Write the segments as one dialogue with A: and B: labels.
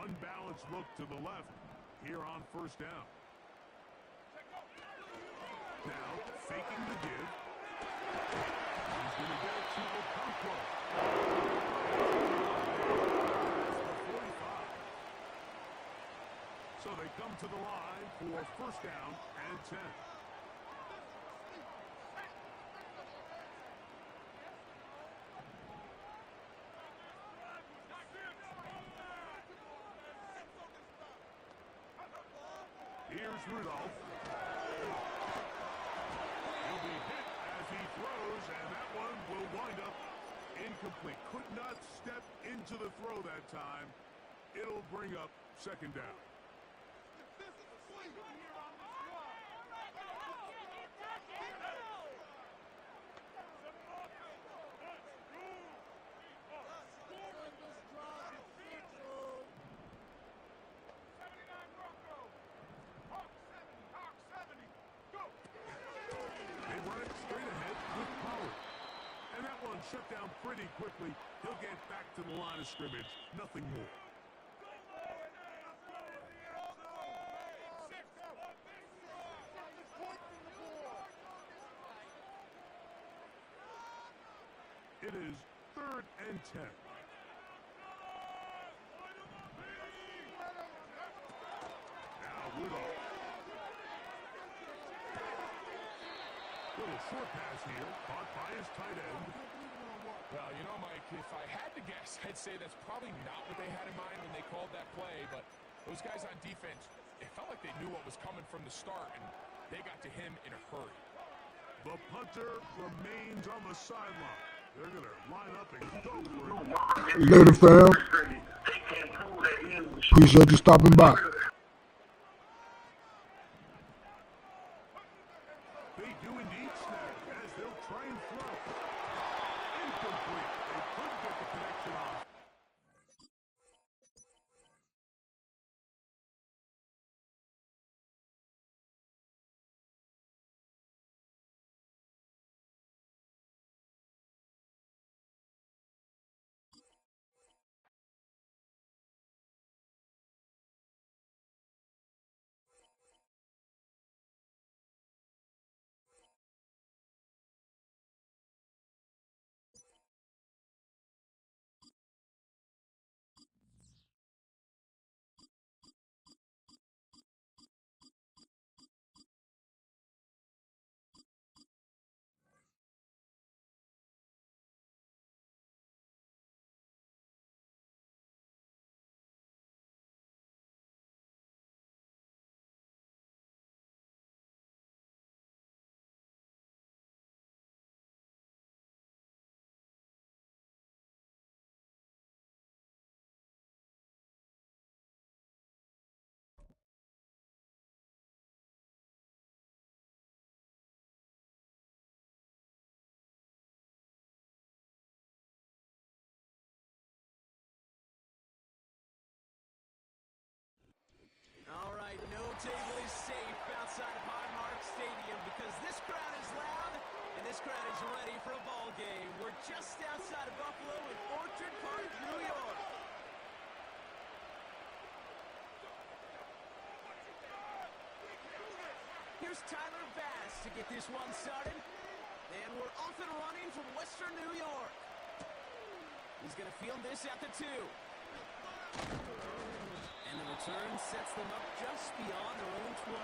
A: Unbalanced look to the left here on first down. Now, faking the give. He's going to get it to Okonkwo. That's the 45. So they come to the line for first down and 10. Here's Rudolph. He'll be hit as he throws, and that one will wind up incomplete. Could not step into the throw that time. It'll bring up second down. Shut down pretty quickly. He'll get back to the line of scrimmage. Nothing more. It is 3rd and 10. Now Rudolph. Little short pass here, caught by his tight end.
B: Well, you know, Mike, if I had to guess, I'd say that's probably not what they had in mind when they called that play, but those guys on defense, it felt like they knew what was coming from the start, and they got to him in a hurry.
A: The punter remains on the sideline. They're going to line up and go for it.
C: Later, fam. Appreciate you stopping by.
A: They do indeed snap as they'll try and throw. Incomplete. They couldn't get the connection off.
D: All right, no table is safe outside of Highmark Stadium because this crowd is loud and this crowd is ready for a ball game. We're just outside of Buffalo in Orchard Park, New York. Here's Tyler Bass to get this one started. And we're off and running from Western New York. He's going to field this at the 2. And the return sets them up just beyond their own 20.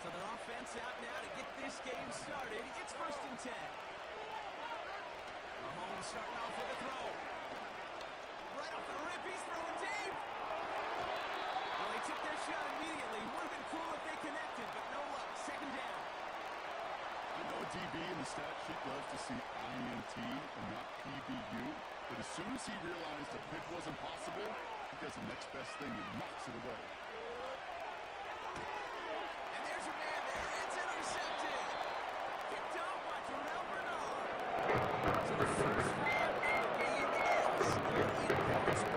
D: So the offense out now to get this game started. It's 1st and 10. Mahomes starting off with a throw. Right off the rip, he's throwing deep. Well, they took their shot immediately. Would have been cool if they connected, but no luck. 2nd down.
E: I know DB in the stat sheet loves to see INT and not PBU, but as soon as he realized a pick wasn't possible, he does the next best thing and knocks it away.
D: And there's your man there. It's intercepted. Picked off by Terrell Bernard. So the first drive of the game ends in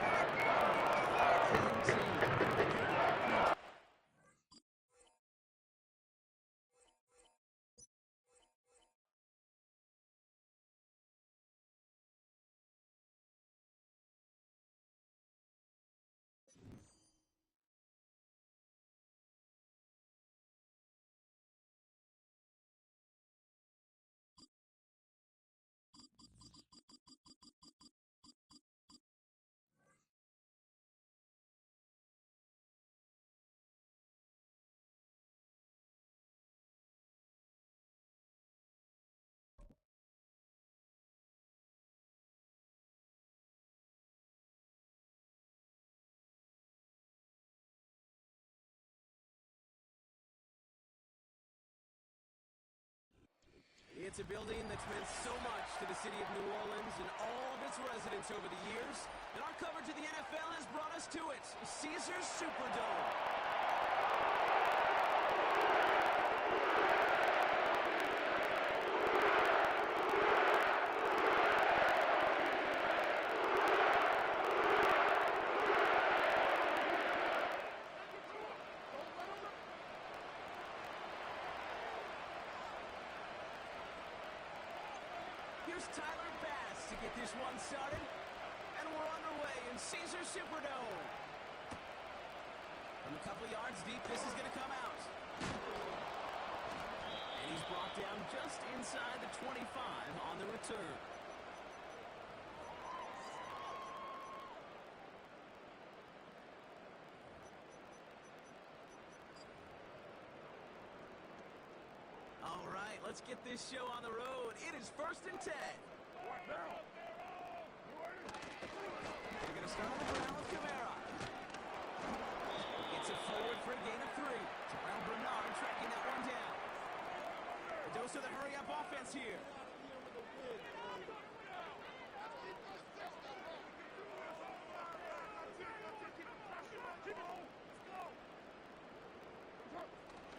D: It's a building that's meant so much to the city of New Orleans and all of its residents over the years. And our coverage of the NFL has brought us to it, Caesars Superdome. Here's Tyler Bass to get this one started. And we're underway in Caesars Superdome. From a couple yards deep, this is going to come out. And he's brought down just inside the 25 on the return. All right, let's get this show on the road. It is 1st and 10. They're going to start on the ground with Kamara. Gets it forward for a gain of 3. Terrell Bernard tracking that one down. A dose of the hurry-up offense here.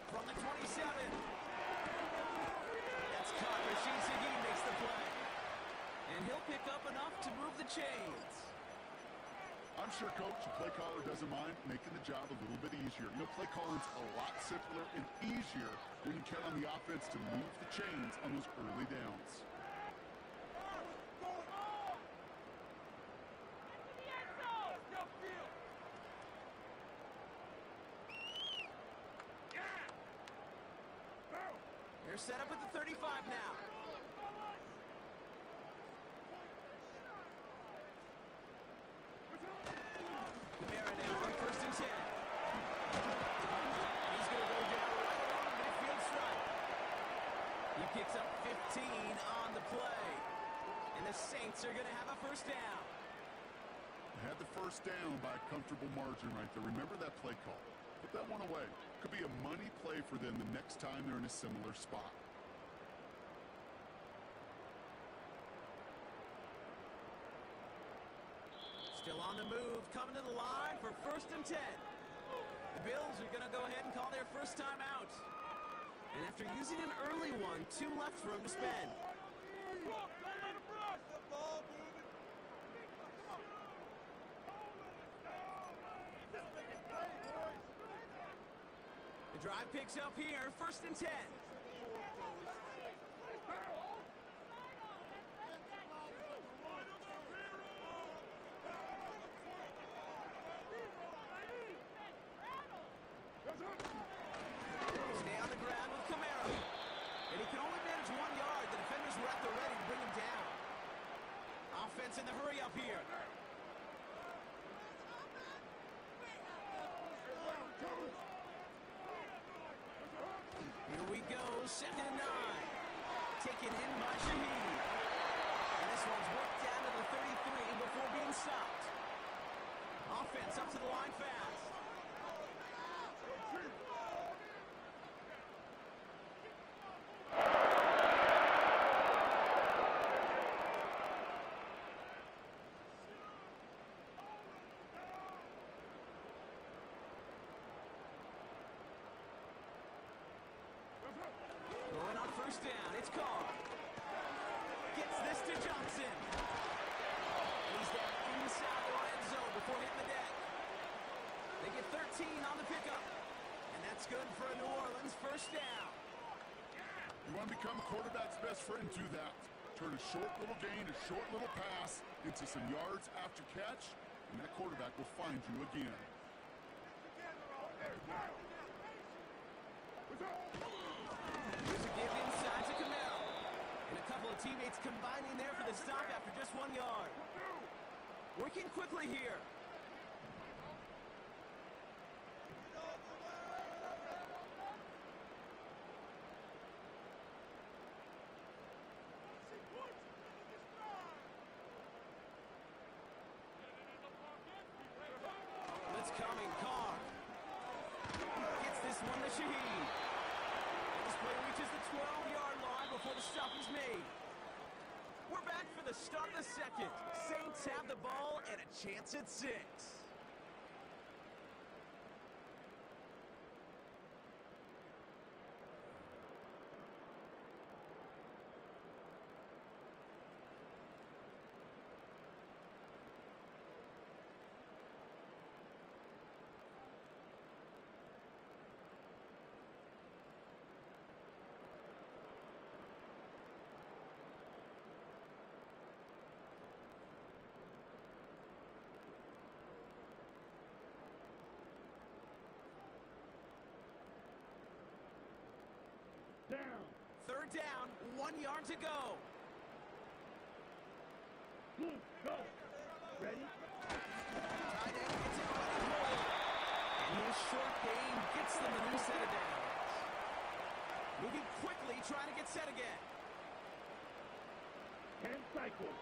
D: From the 27. That's caught. Rashid Shaheed makes the play. And he'll pick up enough to move the chains.
E: I'm sure, Coach, the play caller doesn't mind making the job a little bit easier. You know, play calling's a lot simpler and easier when you count on the offense to move the chains on those early downs.
D: They're set up at the 35 now. Kamara now on 1st and 10. He's going to go down right along the midfield stripe. He picks up 15 on the play. And the Saints are going to have a 1st down.
E: They had the 1st down by a comfortable margin right there. Remember that play call. Put that one away. Could be a money play for them the next time they're in a similar spot.
D: Still on the move, coming to the line for 1st and 10. The Bills are going to go ahead and call their 1st time out. And after using an early one, 2 left for him to spend. The drive picks up here, 1st and 10. Stay on the ground with Kamara. And he can only manage 1 yard. The defenders were at the ready to bring him down. Offense in the hurry up here. Here we go, 2nd and 9. Taken in by Shaheed. And this one's worked down to the 33 before being stopped. Offense up to the line fast. Going on 1st down, it's Carr. Gets this to Johnson. He's there inside the red zone before hitting the deck. They get 13 on the pickup. And that's good for a New Orleans 1st down.
E: You want to become a quarterback's best friend, do that. Turn a short little gain, a short little pass into some yards after catch, and that quarterback will find you again.
D: Here's a give inside to Kamara. And a couple of teammates combining there for the stop after just 1 yard. Working quickly here. Blitz coming, Carr. Gets this one to Shaheed. This play reaches the 12-yard line before the stop is made. We're back for the start of the second. Saints have the ball and a chance at 6.
C: Down.
D: 3rd down, 1 yard to go.
C: Move. Go. Ready?
D: Tight end gets it on his hole. And his short game gets them a new set of downs. Moving quickly, trying to get set again.
C: 10 cycles.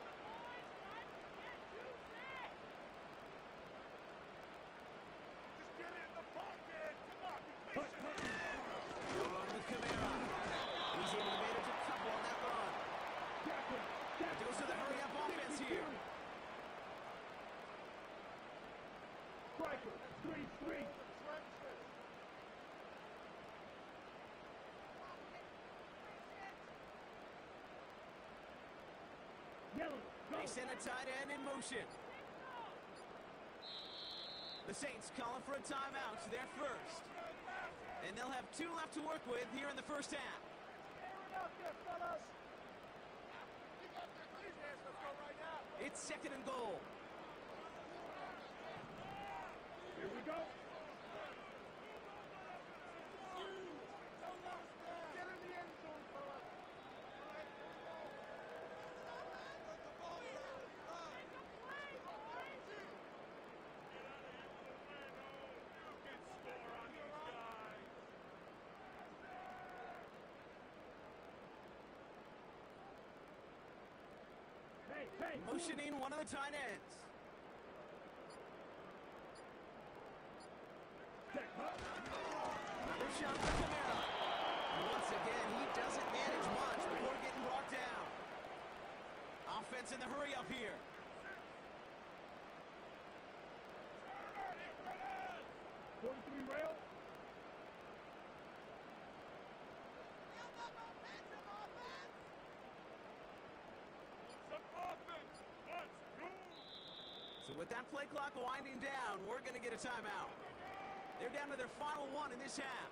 D: Good run with Kamara. He's able to manage a couple on that run. Goes to the hurry-up offense here.
C: Striker. 3-3. Yellow. Go.
D: They send a tight end in motion. The Saints calling for a timeout. They're first. And they'll have 2 left to work with here in the first half. It's 2nd and goal.
C: Here we go. Hey.
D: Motioning one of the tight ends. Another shot for Kamara. Once again, he doesn't manage much before getting brought down. Offense in the hurry-up here.
C: Rail.
D: So with that play clock winding down, we're going to get a timeout. They're down to their final 1 in this half.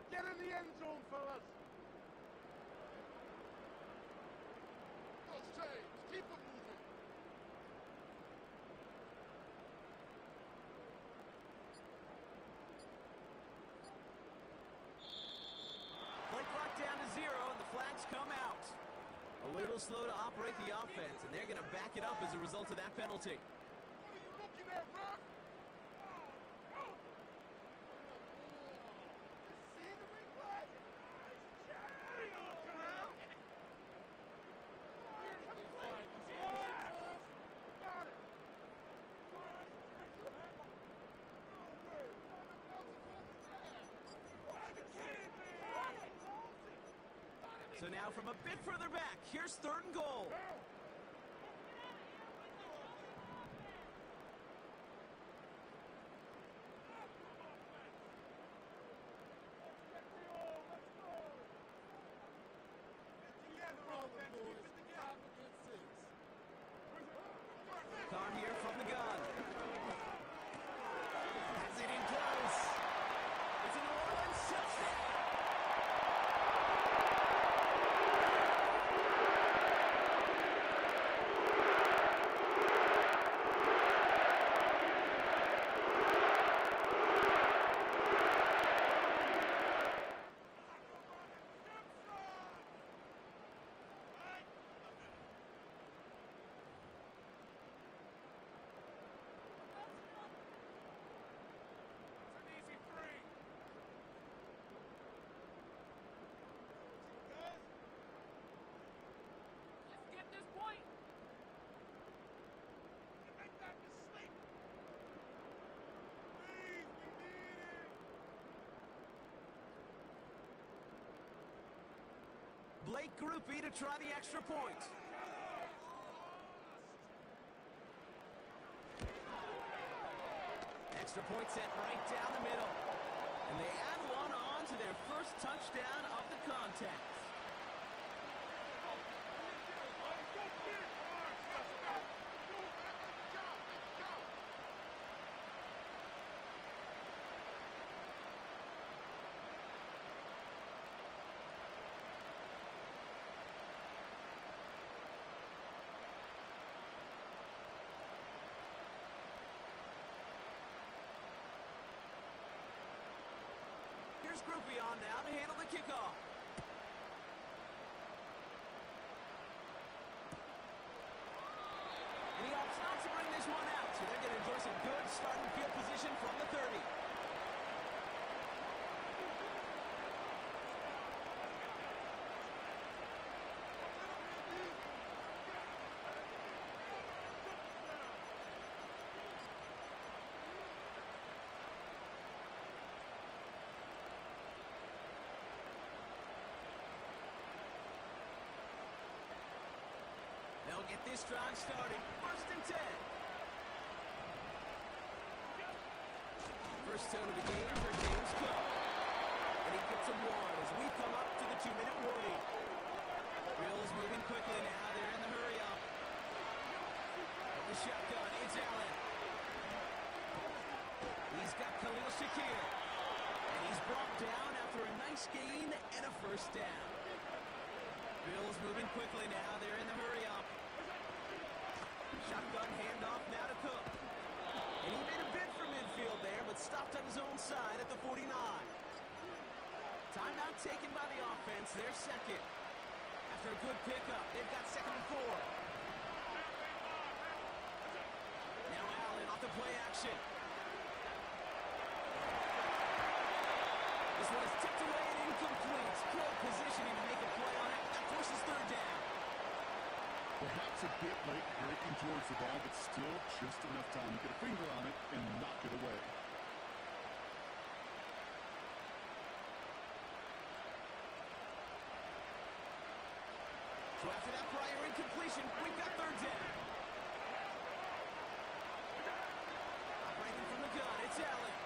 C: Get in the end zone, fellas.
E: Those chains, keep them moving.
D: Play clock down to 0, and the flags come out. A little slow to operate the offense, and they're going to back it up as a result of that penalty.
E: What are you looking at, ref?
D: So now from a bit further back, here's 3rd and goal. Carr here from the gun. Has it in close. It's a New Orleans touchdown. late groupie to try the extra point. Extra point sent right down the middle. And they add one on to their first touchdown of the contest. Here's Groupie on now to handle the kickoff. And he opts not to bring this one out, so they're going to enjoy some good starting field position from the 30. They'll get this drive started. 1st and 10. First tone of the game for James Cook. And he gets a one as we come up to the 2-minute warning. Bills moving quickly now. They're in the hurry up. From the shotgun, it's Allen. He's got Khalil Shakir. And he's brought down after a nice gain and a first down. Bills moving quickly now. They're in the hurry up. Shotgun handoff now to Cook. And he made a bid for midfield there, but stopped on his own side at the 49. Timeout taken by the offense. Their second. After a good pickup, they've got 2nd and 4. Now Allen off the play action. This one is tipped away and incomplete. Good positioning to make a play on it. That forces 3rd down.
E: Perhaps a bit late breaking towards the ball, but still just enough time to get a finger on it and knock it away.
D: So after that prior incompletion, we've got 3rd down. Operating from the gun, it's Allen.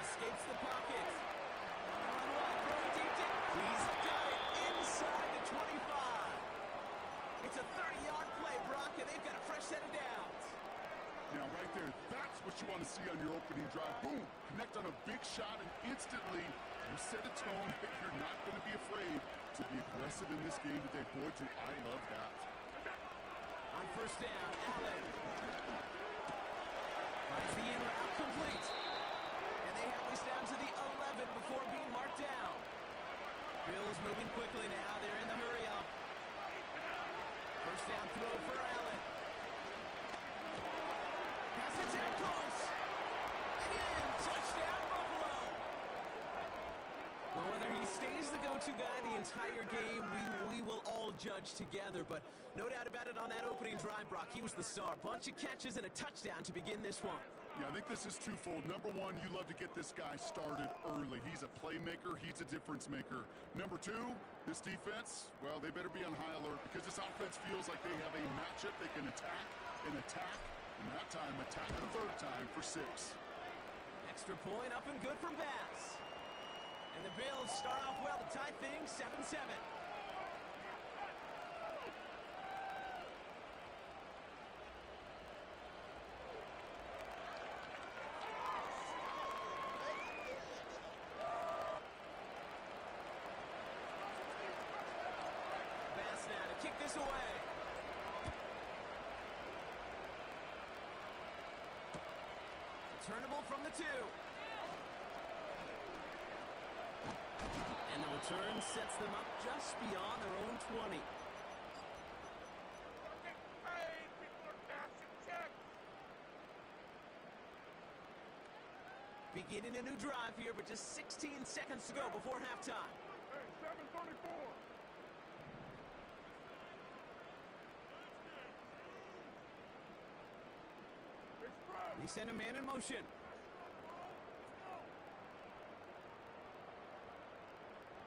D: Escapes the pocket. On one, throwing deep. He's got it inside the 25. It's a 30-yard play, Brock, and they've got a fresh set of downs.
E: Now, right there, that's what you want to see on your opening drive. Boom! Connect on a big shot, and instantly you set a tone that you're not going to be afraid to be aggressive in this game today. Boy, do I love that.
D: On 1st down, Allen. Finds the in route complete. And they have this down to the 11 before being marked down. Bills moving quickly now. They're in the hurry up. First down throw for Allen. Pass it down close. Again, touchdown Buffalo. Well, whether he stays the go-to guy the entire game, we will all judge together. But no doubt about it, on that opening drive, Brock, he was the star. Bunch of catches and a touchdown to begin this one.
E: Yeah, I think this is twofold. Number one, you love to get this guy started early. He's a playmaker. He's a difference maker. Number two, this defense, well, they better be on high alert because this offense feels like they have a matchup they can attack, and that time attack a 3rd time for 6.
D: Extra point up and good from Bass. And the Bills start off well to tie things 7-7. Bass now to kick this away. Returnable from the 2. And the return sets them up just beyond their own 20. Beginning a new drive here, but just 16 seconds to go before halftime.
C: Hey, 7:34.
D: They send a man in motion.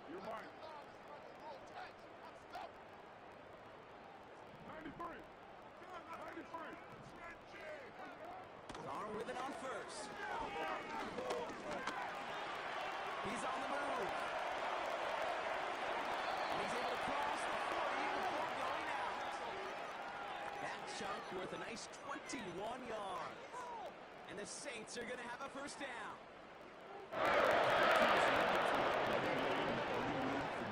C: You're mine.
D: first. He's on the move. He's able to cross the 40 before going out. That chunk worth a nice 21 yards. And the Saints are going to have a first down.
E: From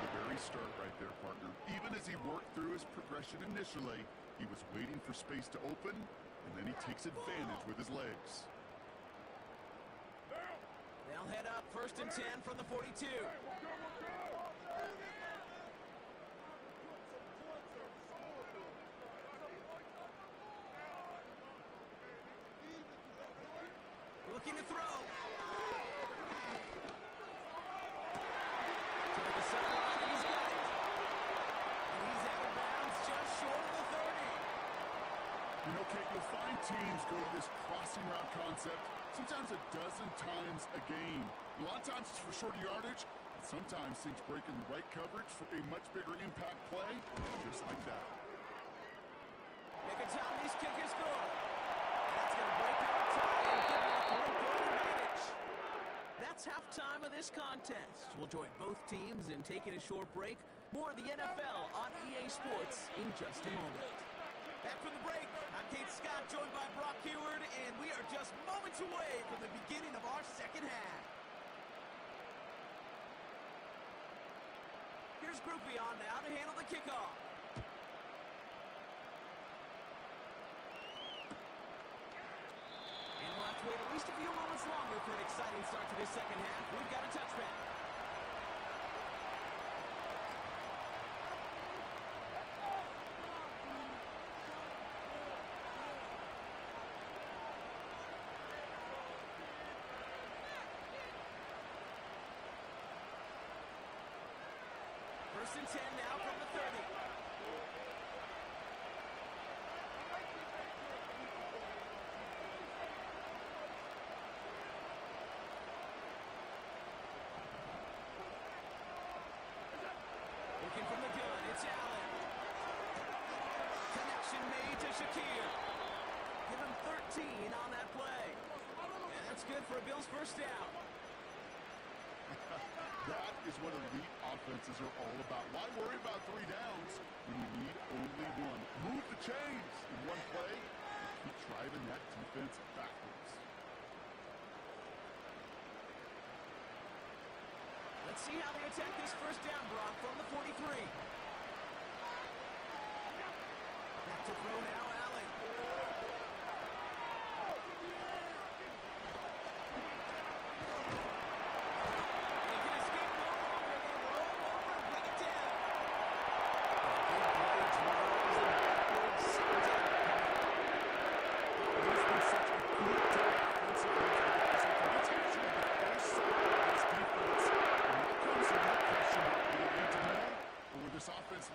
E: the very start right there, partner. Even as he worked through his progression initially, he was waiting for space to open, and then he takes advantage with his legs.
D: They'll head up 1st and 10 from the 42. Looking to throw. To the sideline, he's got it. And he's out of bounds just short of the 30.
E: You know, Kate, you'll find teams go to this crossing route concept sometimes a dozen times a game. A lot of times it's for shorter yardage, and sometimes things break in the right coverage for a much bigger impact play, just like that.
D: Make a time these kickers score. That's going to break up the tie and give them a 3-point advantage. That's halftime of this contest. We'll join both teams in taking a short break. More of the NFL on EA Sports in just a moment. Back from the break, I'm Kate Scott, joined by Brock Hayward, and we are just moments away from the beginning of our second half. Here's Groupie on now to handle the kickoff. And we'll have to wait at least a few moments longer for an exciting start to this second half. We've got a touchback. First and 10 now from the 30. Looking from the gun, it's Allen. Connection made to Shakir. Give him 13 on that play. And that's good for a Bills first down.
E: That is what elite offenses are all about. Why worry about 3 downs when you need only one? Move the chains in one play and keep driving that defense backwards.
D: Let's see how they attack this first down, Brock, from the 43. Back to throw now, Allen.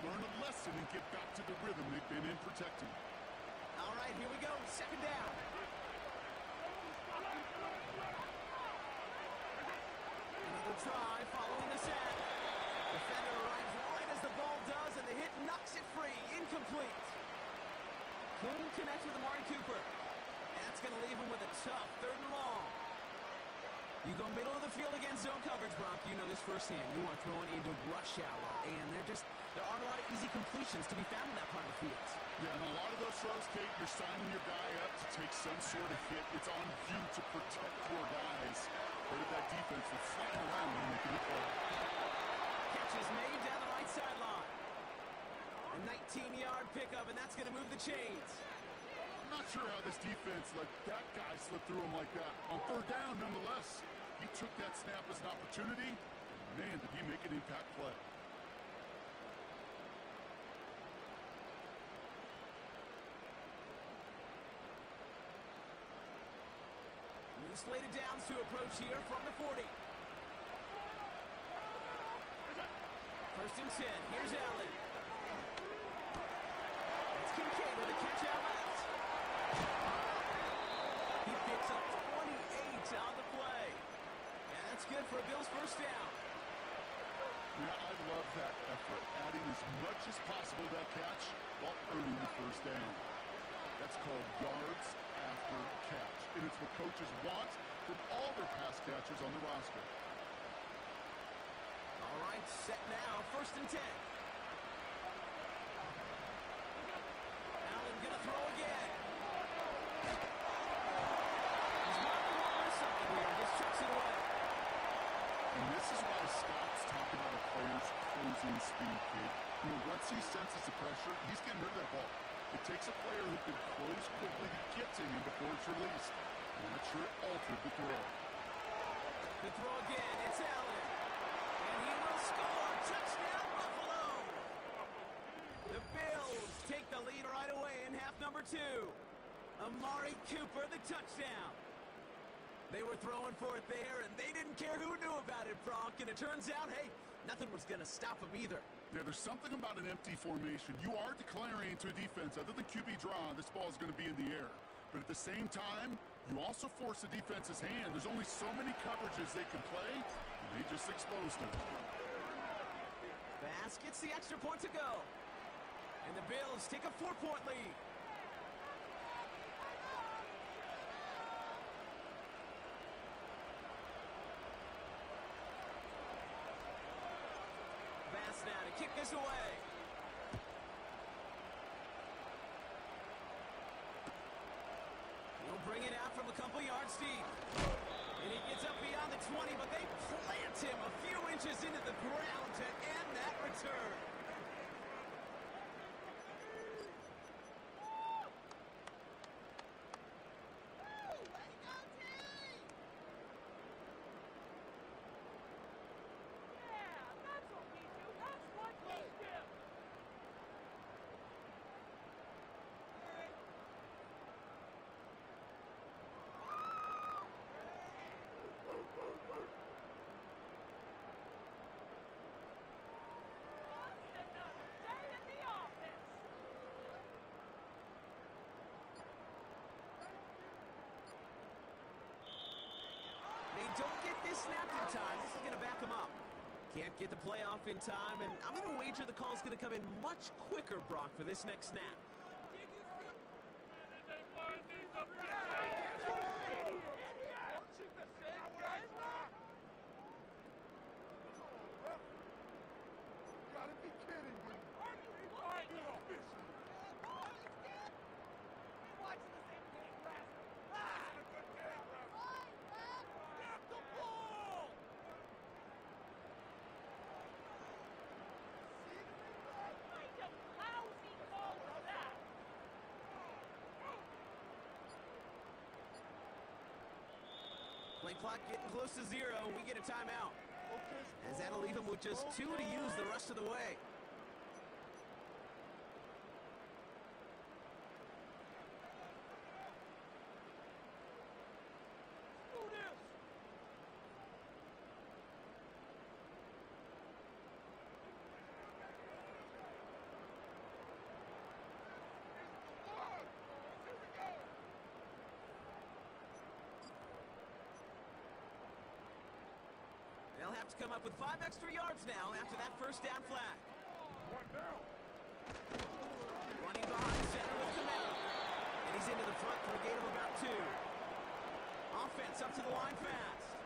E: Learn a lesson and get back to the rhythm they've been in protecting.
D: All right, here we go. Second down. Another try following the sack. Defender arrives right as the ball does, and the hit knocks it free. Incomplete. Couldn't connect with Amari Cooper. And that's going to leave him with a tough 3rd and long. You go middle of the field against zone coverage, Brock. You know this firsthand. You are throwing into rush hour, and there aren't a lot of easy completions to be found in that part of the field.
E: Yeah, and a lot of those throws, Kate, you're signing your guy up to take some sort of hit. It's on you to protect your guys. Part of that defense will flying around and making the play.
D: Catch is made down the right sideline. A 19-yard pickup, and that's going to move the chains.
E: I'm not sure how this defense let that guy slip through him like that. On 3rd down, nonetheless, he took that snap as an opportunity. Man, did he make an impact play.
D: New slated downs to approach here from the 40. 1st and 10. Here's Allen. It's Kincaid with a catch out left. He picks up 28 on the play. And that's good for a Bills first down.
E: Yeah, I love that effort, adding as much as possible to that catch while earning the first down. That's called yards after expert catch, and it's what coaches want from all their pass catchers on the roster.
D: All right, set now, 1st and 10. Allen gonna throw again. He's marking over something here, just chucks it away.
E: And this is why Scott's talking about a player's closing speed, kid. You know, once he senses the pressure, he's getting rid of that ball. It takes a player who can close quickly to get to him before it's released. I'm not sure it altered the throw.
D: The throw again, it's Allen. And he will score. Touchdown, Buffalo. The Bills take the lead right away in half number 2. Amari Cooper, the touchdown. They were throwing for it there, and they didn't care who knew about it, Bronk. And it turns out, hey, nothing was going to stop them either.
E: Yeah, there's something about an empty formation. You are declaring to a defense, other than QB draw, this ball is going to be in the air. But at the same time, you also force the defense's hand. There's only so many coverages they can play, and they just exposed them.
D: Bass gets the extra point to go. And the Bills take a 4-point lead. Bass now to kick this away. He'll bring it out from a couple yards deep. And he gets up beyond the 20, but they plant him a few inches into the ground to end that return. Don't get this snapped in time. This is going to back him up. Can't get the playoff in time, and I'm going to wager the call's going to come in much quicker, Brock, for this next snap. Play clock getting close to 0. We get a timeout. As that'll leave him with just 2 to use the rest of the way. They'll have to come up with 5 extra yards now after that first down flag. Running behind center with Kamara. And he's into the front for a gain of about 2. Offense up to the line fast.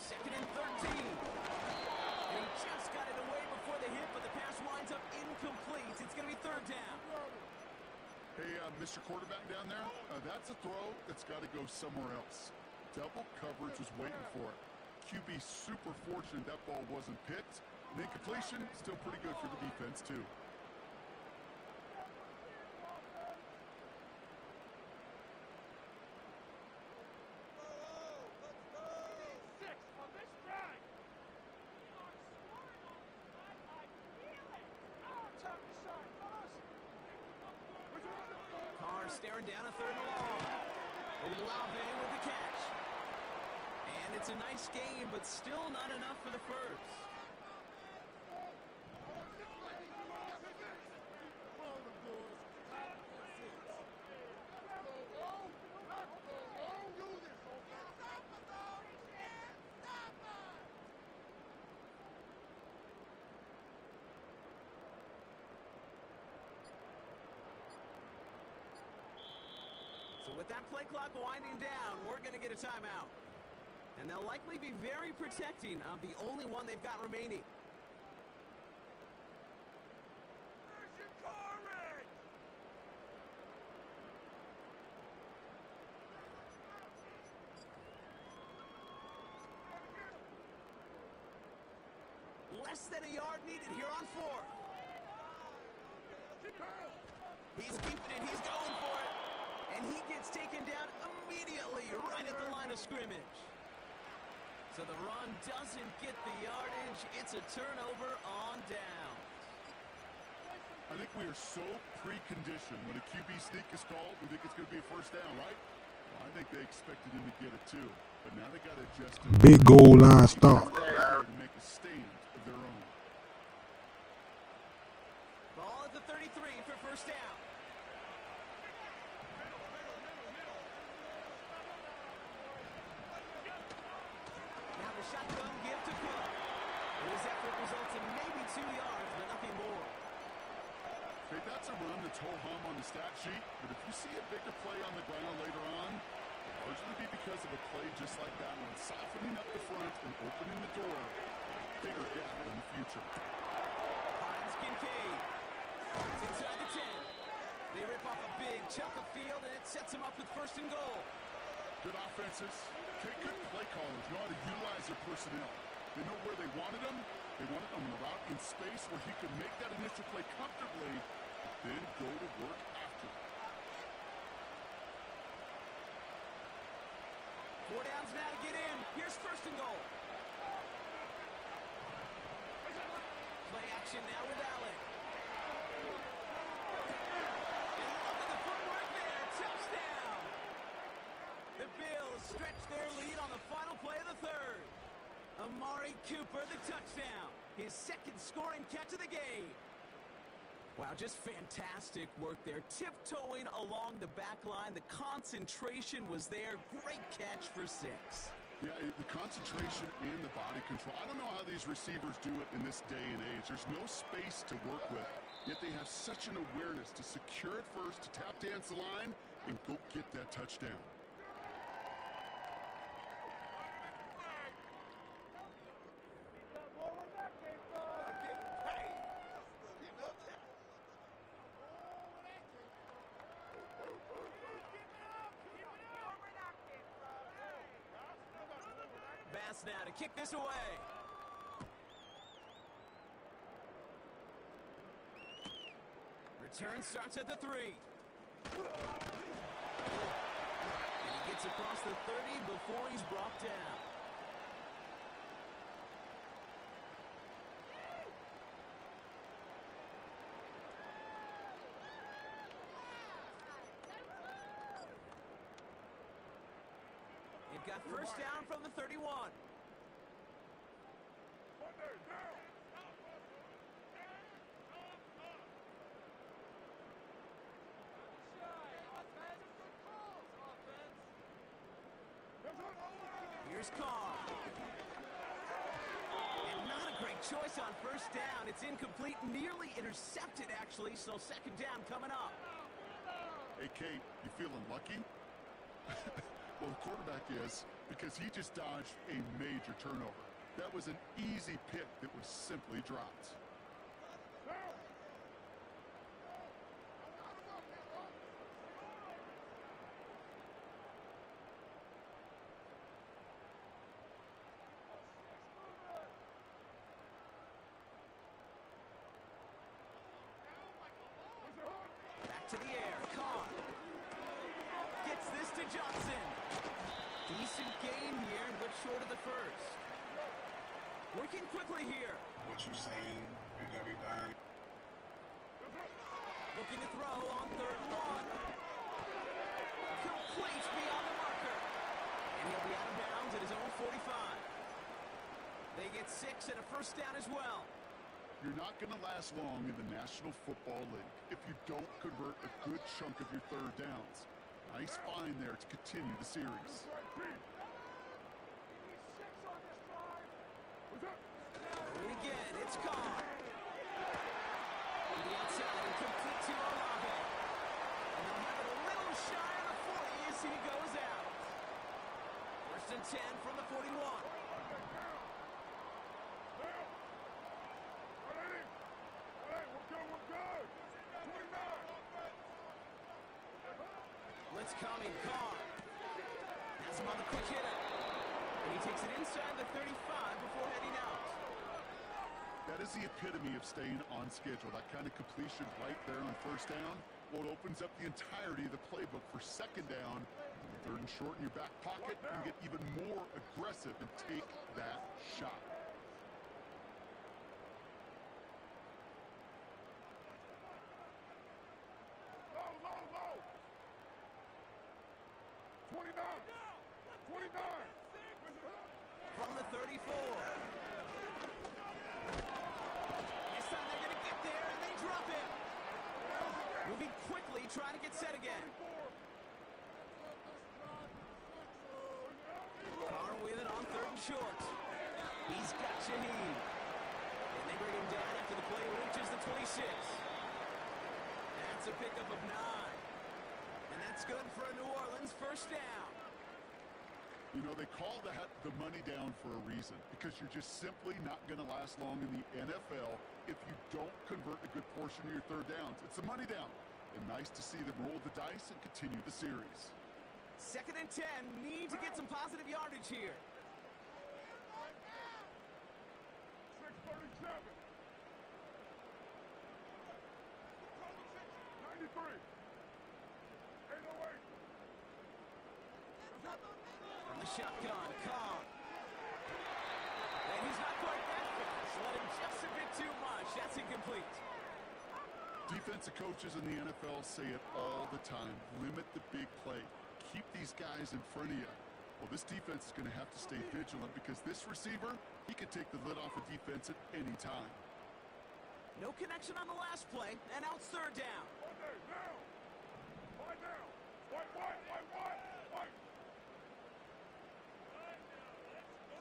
D: Second and 13. And he just got it away before the hit, but the pass winds up incomplete. It's going to be 3rd down.
E: Hey, Mr. Quarterback down there, that's a throw that's got to go somewhere else. Double coverage was waiting for it. QB super fortunate that ball wasn't picked. And then completion, still pretty good for the defense, too.
D: Staring down a 3rd and long. Olave with the catch. And it's a nice game, but still not enough for the first. With that play clock winding down, we're going to get a timeout. And they'll likely be very protecting of the only one they've got remaining. Less than a yard needed here on fourth. He's keeping it. He's going for it. And he gets taken down immediately right at the line of scrimmage. So the run doesn't get the yardage. It's a turnover on down.
E: I think we are so preconditioned when a QB sneak is called, we think it's going to be a first down, right? Well, I think they expected him to get it too. But now they got to adjust to
F: big goal line stop.
E: to make a stand of their own.
D: Ball at the 33 for first down. Now the shotgun give to Cook. His effort results in maybe 2 yards, but nothing more.
E: Okay, that's a run that's ho-hum on the stat sheet, but if you see a bigger play on the ground later on, it'll largely be because of a play just like that one, softening up the front and opening the door. Bigger gap in the future.
D: Hines Kincaid. It's inside the 10. They rip off a big chunk of field, and it sets them up with first and goal.
E: Good offenses. Okay, good play callers know how to utilize their personnel. They know where they wanted them. They wanted them in a route in space where he could make that initial play comfortably, then go to work after.
D: 4 downs now to get in. Here's first and goal. Play action now with Allen. And look at the footwork there. Touchdown. The Bills stretch their lead on the final play of the third. Amari Cooper, the touchdown. His second scoring catch of the game. Wow, just fantastic work there. Tiptoeing along the back line. The concentration was there. Great catch for 6.
E: Yeah, the concentration and the body control. I don't know how these receivers do it in this day and age. There's no space to work with, yet they have such an awareness to secure it first, to tap dance the line, and go get that touchdown.
D: Bass now to kick this away. Return starts at the 3. And he gets across the 30 before he's brought down. It got first down from the 31. Here's Carr. And not a great choice on first down. It's incomplete, nearly intercepted, actually, so second down coming up.
E: Hey, Kate, you feeling lucky? Well, the quarterback is, because he just dodged a major turnover. That was an easy pick that was simply dropped.
D: Back to the air. Carr gets this to Johnson. Decent gain here, but short of the first. Working quickly here.
G: What you saying, you gotta be dying.
D: Looking to throw on 3rd and 1. Complete beyond the marker. And he'll be out of bounds at his own 45. They get 6 and a first down as well.
E: You're not going to last long in the National Football League if you don't convert a good chunk of your 3rd downs. Nice find there to continue the series.
D: And again, it's Carr. To the outside and complete to Olave. And they'll have it a little shy on the 40 as 10 from the 41. Let's come in, Carr. Has him on the quick hitter. And he takes it inside the 35 before heading out.
E: That is the epitome of staying on schedule. That kind of completion right there on first down. Well, it opens up the entirety of the playbook for second down. Third and short in your back pocket. You can get even more aggressive and take that shot.
C: Low. 29.
D: From the 34. This time they're going to get there, and they drop it. Moving quickly, trying to get set again. Carr with it on third and short. He's got Shaheed. And they bring him down after the play reaches the 26. That's a pickup of 9. And that's good for a New Orleans first down.
E: You know, they call that the money down for a reason, because you're just simply not going to last long in the NFL if you don't convert a good portion of your third downs. It's a money down, and nice to see them roll the dice and continue the series.
D: 2nd and 10, need to get some positive yardage here.
C: 637. 93. 808.
D: From the shotgun, Carr. And he's not quite that fast. Let him just a bit too much. That's incomplete.
E: Defensive coaches in the NFL say it all the time. Limit the big play. Keep these guys in front of you. Well, this defense is going to have to stay vigilant because this receiver, he can take the lid off a defense at any time.
D: No connection on the last play, and now it's third down.
C: Now. Wide now. Wide.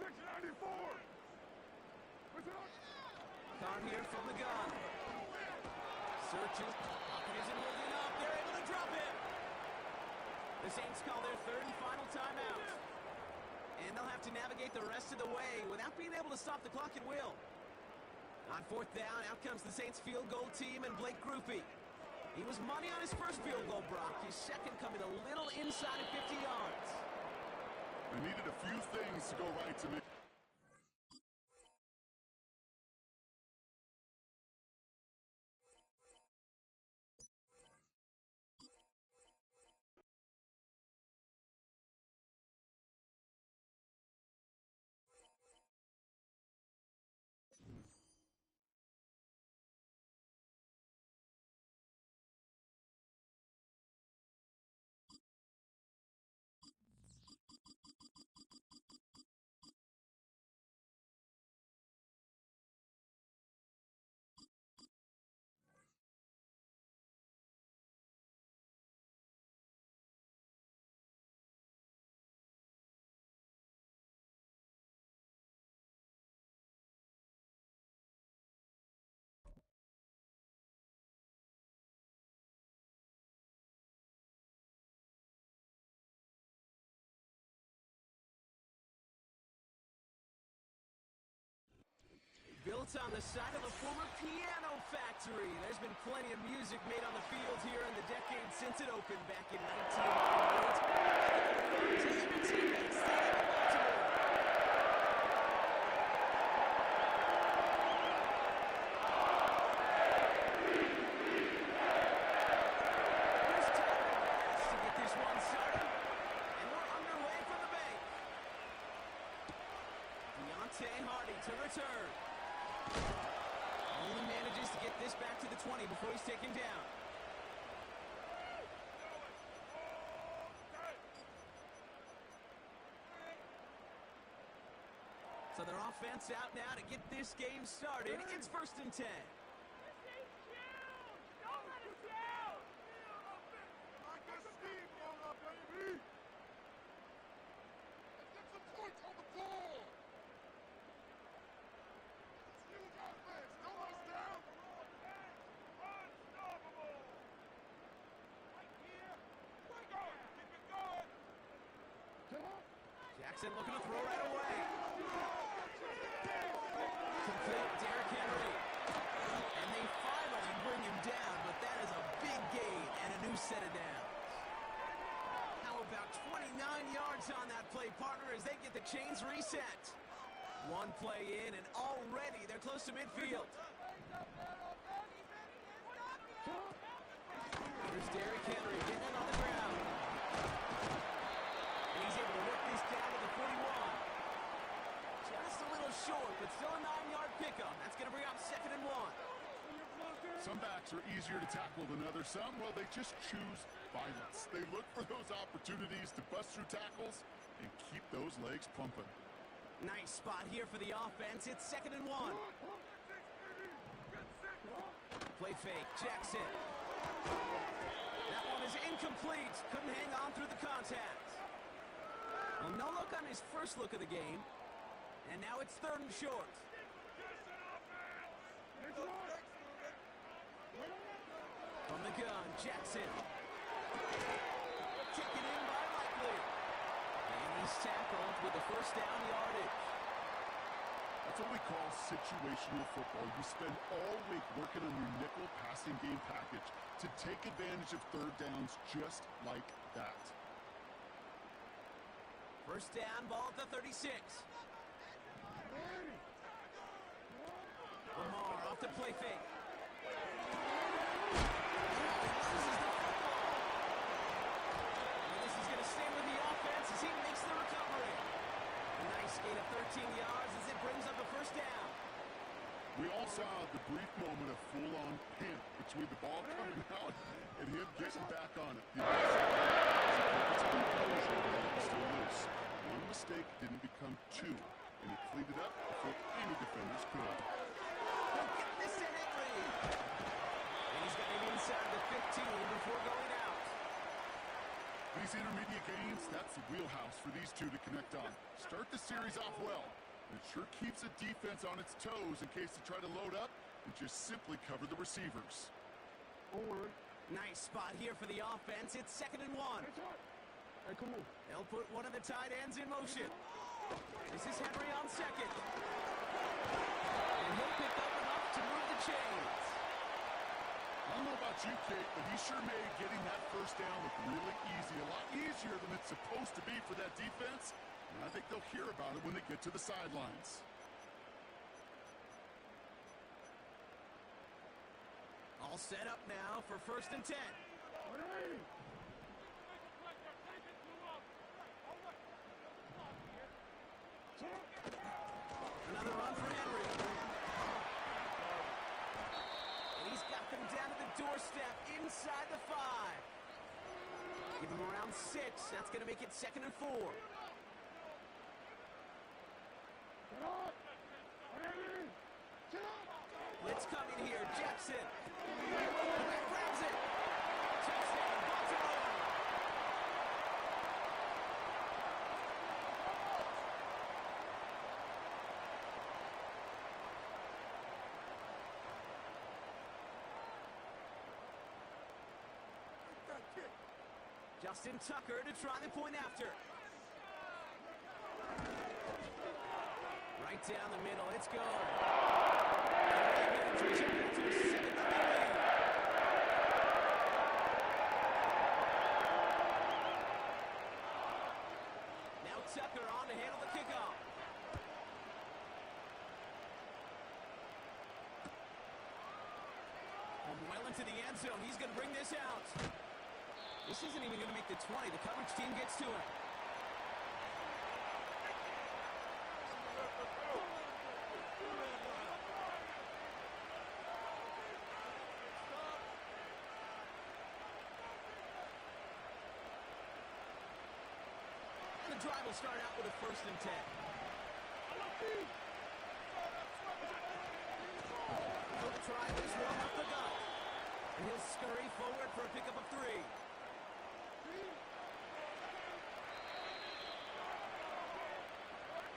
C: 694.
D: Carr here from the gun. Searches. Pocket isn't moving up. They're able to drop it. The Saints call their third and final timeout. And they'll have to navigate the rest of the way without being able to stop the clock at will. On fourth down, out comes the Saints field goal team and Blake Grupe. He was money on his first field goal, Brock. His second coming a little inside of 50 yards.
E: They needed a few things to go right to make.
D: Built on the side of a former piano factory, there's been plenty of music made on the field here in the decades since it opened back in 1998. Hardy to return. Only manages to get this back to the 20 before he's taken down. So their offense out now to get this game started. It's 1st and 10. Jackson looking to throw right away. Complete Derrick Henry. And they finally bring him down, but that is a big gain and a new set of downs. How about 29 yards on that play, partner, as they get the chains reset. One play in, and already they're close to midfield. Here's Derrick Henry getting it on the ground. And he's able to work this down to the 41. Just a little short, but still a 9-yard pickup. That's going to bring up 2nd and 1.
E: Some backs are easier to tackle than others. Some, well, they just choose violence. They look for those opportunities to bust through tackles and keep those legs pumping.
D: Nice spot here for the offense. It's 2nd and 1. Play fake. Jackson. That one is incomplete. Couldn't hang on through the contact. Well, no look on his first look of the game. And now it's 3rd and short. From the gun, Jackson. Taken in by Likely. And he's tackled with the 1st down yardage.
E: That's what we call situational football. You spend all week working on your nickel passing game package to take advantage of 3rd downs just like that.
D: 1st down, ball at the 36. Lamar off the play fake. This is going to stay with the offense as he makes the recovery. A nice gain of 13 yards as it brings up a 1st down.
E: We all saw the brief moment of full-on panic between the ball coming out and him getting back on it. Still loose. One mistake didn't become 2, and he cleaned it up before any defenders could.
D: Get this to Henry. And he's got him inside the 15 before going out.
E: These intermediate gains, that's the wheelhouse for these two to connect on. Start the series off well. It sure keeps the defense on its toes in case they try to load up and just simply cover the receivers.
C: Forward.
D: Nice spot here for the offense. It's 2nd and 1.
C: Hey, come on.
D: They'll put one of the tight ends in motion. This is Henry on 2nd. And he'll pick up enough to move the chains.
E: I don't know about you, Kate, but he sure made getting that 1st down look really easy. A lot easier than it's supposed to be for that defense. And I think they'll hear about it when they get to the sidelines.
D: All set up now for 1st and 10. Another run for Henry. And he's got them down to the doorstep inside the 5. Give him around 6. That's going to make it 2nd and 4. Blitz coming here. Jackson. Grabs it. Touchdown, Baltimore. Justin Tucker to try the point after. Right down the middle. It's gone. Now Tucker on to handle the kickoff. Well into the end zone. He's going to bring this out. This isn't even going to make the 20. The coverage team gets to him. The drive will start out with a 1st and 10. He'll try this one up the gut. And he'll scurry forward for a pickup of 3.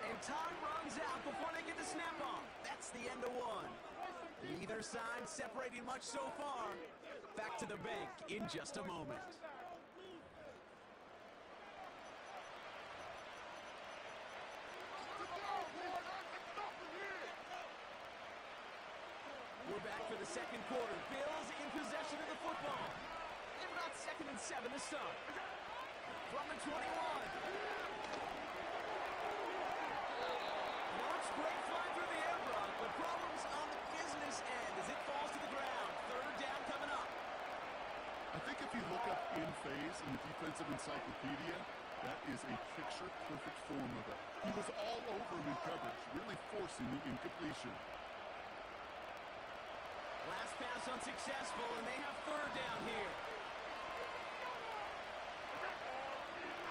D: And time runs out before they get the snap off. That's the end of 1. Neither side separating much so far. Back to the bank in just a moment. and 7 to start. From the 21. Looks great flying through the air, Brock, but problems on the business end as it falls to the ground. Third down coming up.
E: I think if you look up in phase in the defensive encyclopedia, that is a picture-perfect form of it. He was all over him in coverage, really forcing the incompletion.
D: Last pass unsuccessful, and they have third down here.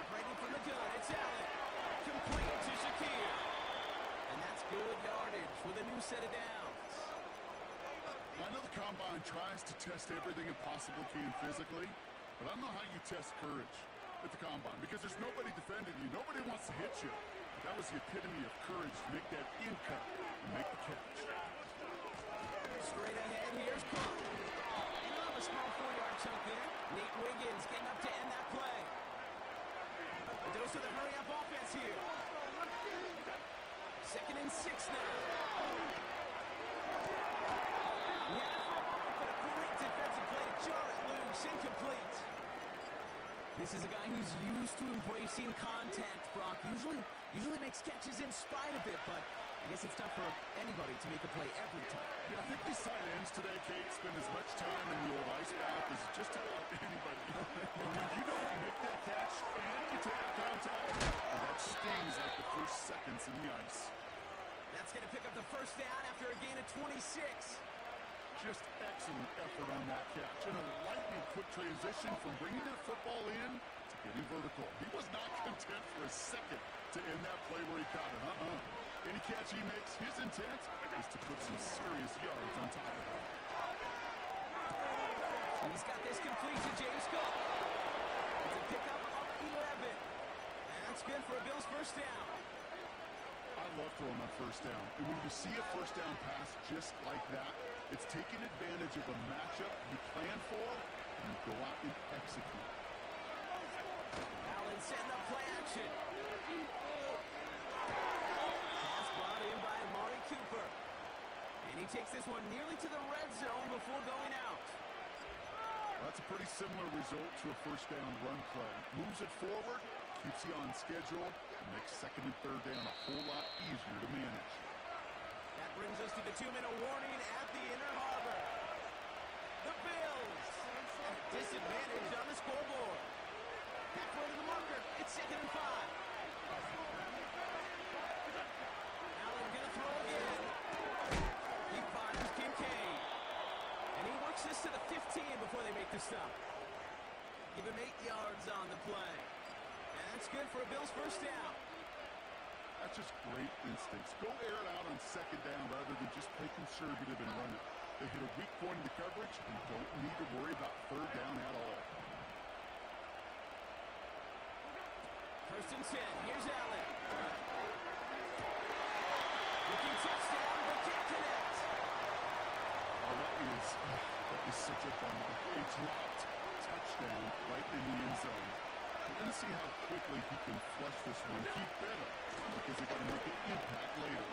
D: Operating from the gun, it's Allen. Complete to Shakir. And that's good yardage with a new set of downs.
E: I know the Combine tries to test everything it possibly can physically, but I don't know how you test courage at the Combine because there's nobody defending you. Nobody wants to hit you. That was the epitome of courage to make that in cut and make the catch.
D: Straight ahead, here's Cook. A small 4-yard chunk there. Nate Wiggins getting up to end that play. A dose of the hurry-up offense here. 2nd and 6 now. But a great defensive play to jar it loose. Incomplete. This is a guy who's used to embracing contact, Brock. Usually makes catches in spite of it, but I guess it's tough for anybody to make a play every time.
E: Yeah, I think these tight ends today, Kate, spend as much time in the old ice bath as just about anybody. And when you don't make that catch and you take contact, well, that stings like the first seconds in the ice.
D: That's going to pick up the first down after a gain of 26.
E: Just excellent effort on that catch. And a lightning quick transition from bringing that football in to getting vertical. He was not content for a second to end that play where he caught it. Any catch he makes, his intent is to put some serious yards on top of it.
D: He's got this complete to James Cook. It's a pickup of 11. That's good for a Bills first down.
E: I love throwing on first down. And when you see a first down pass just like that, it's taking advantage of a matchup you plan for and you go out and execute.
D: Allen setting up play action. Pass brought in by Amari Cooper. And he takes this one nearly to the red zone before going out.
E: That's a pretty similar result to a first down run play. Moves it forward, keeps you on schedule, and makes second and third down a whole lot easier to manage.
D: That brings us to the 2-minute warning at the Inner Harbor. The Bills at disadvantage on the scoreboard. Halfway to the marker, it's 2nd and 5. Allen gonna throw again. He finds Kincaid. And he works this to the 15 before they make the stop. Give him 8 yards on the play. And that's good for a Bills first down.
E: That's just great instincts. Go air it out on second down rather than just play conservative and run it. They hit a weak point in the coverage and don't need to worry about third down at all.
D: 1st and 10. Here's Allen. Looking touchdown, but can't connect.
E: Oh, that is such a bummer. A dropped touchdown right in the end zone. We're going to see how quickly he can flush this one. Keep better because they're going to make an impact later.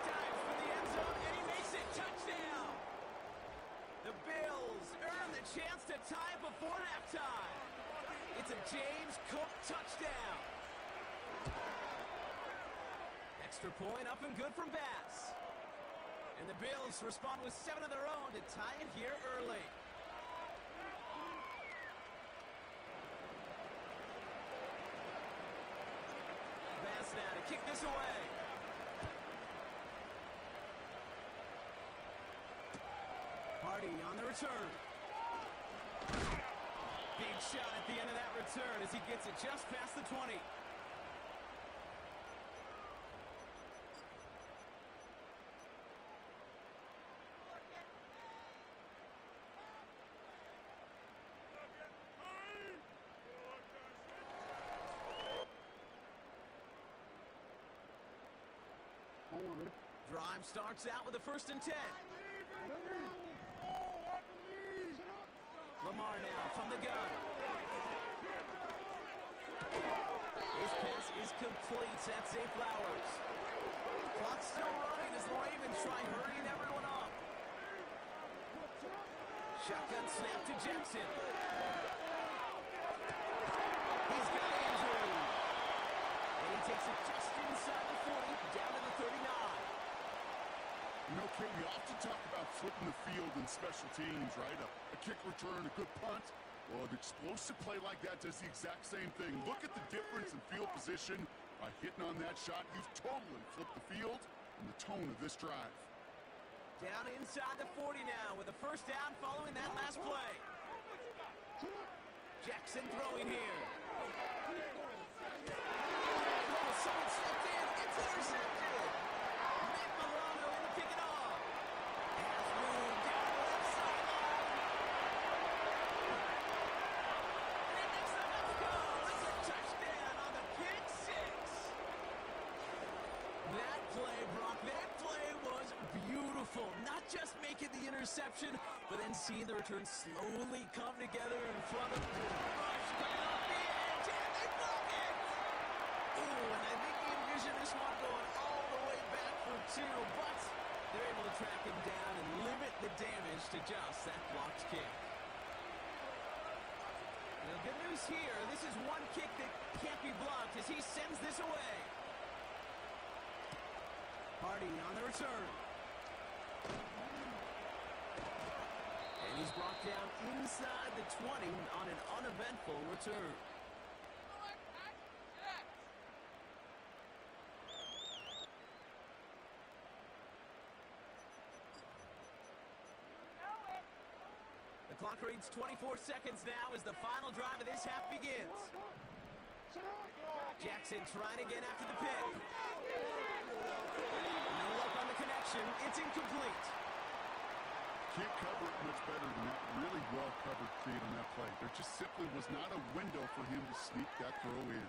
D: Dives for the end zone, and he makes it. Touchdown. The Bills earn the chance to tie before halftime. It's a James Cook touchdown. Extra point up and good from Bass. And the Bills respond with 7 of their own to tie it here early. Bass now to kick this away. Hardy on the return. Big shot at the end of that return as he gets it just past the 20. Drive starts out with a 1st and 10. Lamar now from the gun. His pass is complete. That's Zay Flowers. Clock's still running as the Ravens try hurrying everyone up. Shotgun snap to Jackson. He's got Andrew. And he takes it just inside the 40, down to the 39.
E: You know, Kate, we often talk about flipping the field in special teams, right? A kick return, a good punt. Well, an explosive play like that does the exact same thing. Look at the difference in field position. By hitting on that shot, you've totally flipped the field and the tone of this drive.
D: Down inside the 40 now with a first down following that last play. Jackson throwing here. Oh, someone stepped in. It's intercepted. Matt Milano in to pick it off. Half move down the left sideline. And it makes the left go. It's a touchdown on the pick six. That play, Brock, that play was beautiful. Not just making the interception, but then seeing the return slowly come together in front of the rush coming off the edge, and they broke it! Ooh, and I think we envision this one going all the way back for two, but they're able to track him down and limit the damage to just that blocked kick. Now, good news here, this is one kick that can't be blocked as he sends this away. Hardy on the return. And he's brought down inside the 20 on an uneventful return. The clock reads 24 seconds now as the final drive of this half begins. Jackson trying again after the pick. No luck on the connection. It's incomplete.
E: Can't cover it much better than that. Really well covered Creed on that play. There just simply was not a window for him to sneak that throw in.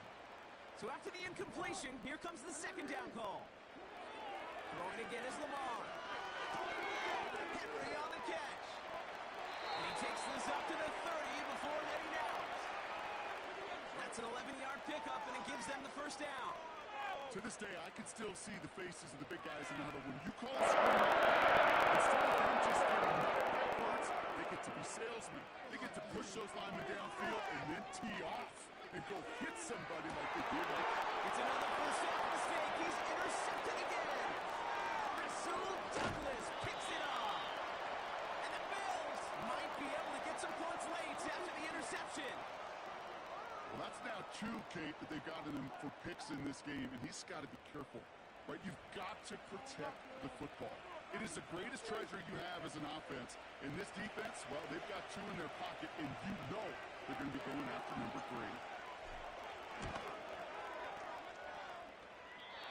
D: So after the incompletion, here comes the second down call. Throwing again is Lamar. Henry on the catch. And he takes this up to the 30 before heading out. That's an 11-yard pickup, and it gives them the first down.
E: To this day, I can still see the faces of the big guys in the huddle. When you call a screen, instead of them just getting backwards, they get to be salesmen. They get to push those linemen downfield and then tee off and go hit somebody like they did.
D: It's another first down mistake. He's intercepted again. Rasul Douglas picks it off. And the Bills might be able to get some points late after the interception.
E: Well, that's now two, Kate, that they've gotten him for picks in this game, and he's got to be careful, right? You've got to protect the football. It is the greatest treasure you have as an offense. And this defense, well, they've got two in their pocket, and you know they're going to be going after number 3.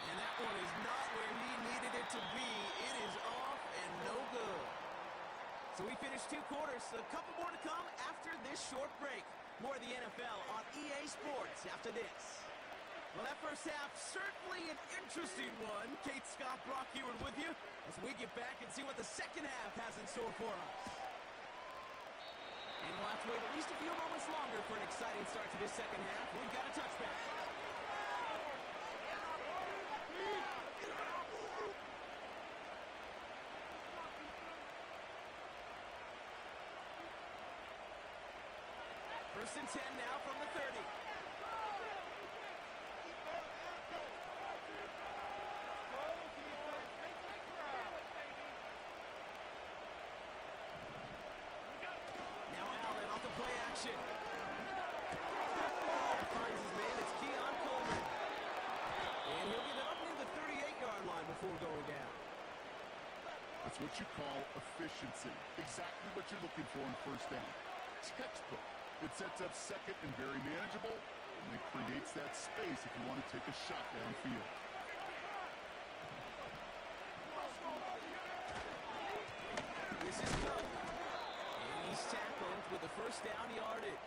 D: And that one is not where he needed it to be. It is off and no good. So we finished 2 quarters. A couple more to come after this short break. More of the NFL on EA Sports after this. Well, that first half, certainly an interesting one. Kate, Scott, Brock Ewart with you as we get back and see what the second half has in store for us. And we'll have to wait at least a few moments longer for an exciting start to this second half. We've got a touchback. First and 10 now from the 30. Now Allen off the play action. Finds his man. It's Keon Coleman. And he'll get it up near the 38-yard line before going down.
E: That's what you call efficiency. Exactly what you're looking for in first down. Textbook. It sets up second and very manageable, and it creates that space if you want to take a shot downfield.
D: This is Cook. And he's tackled with the first down yardage.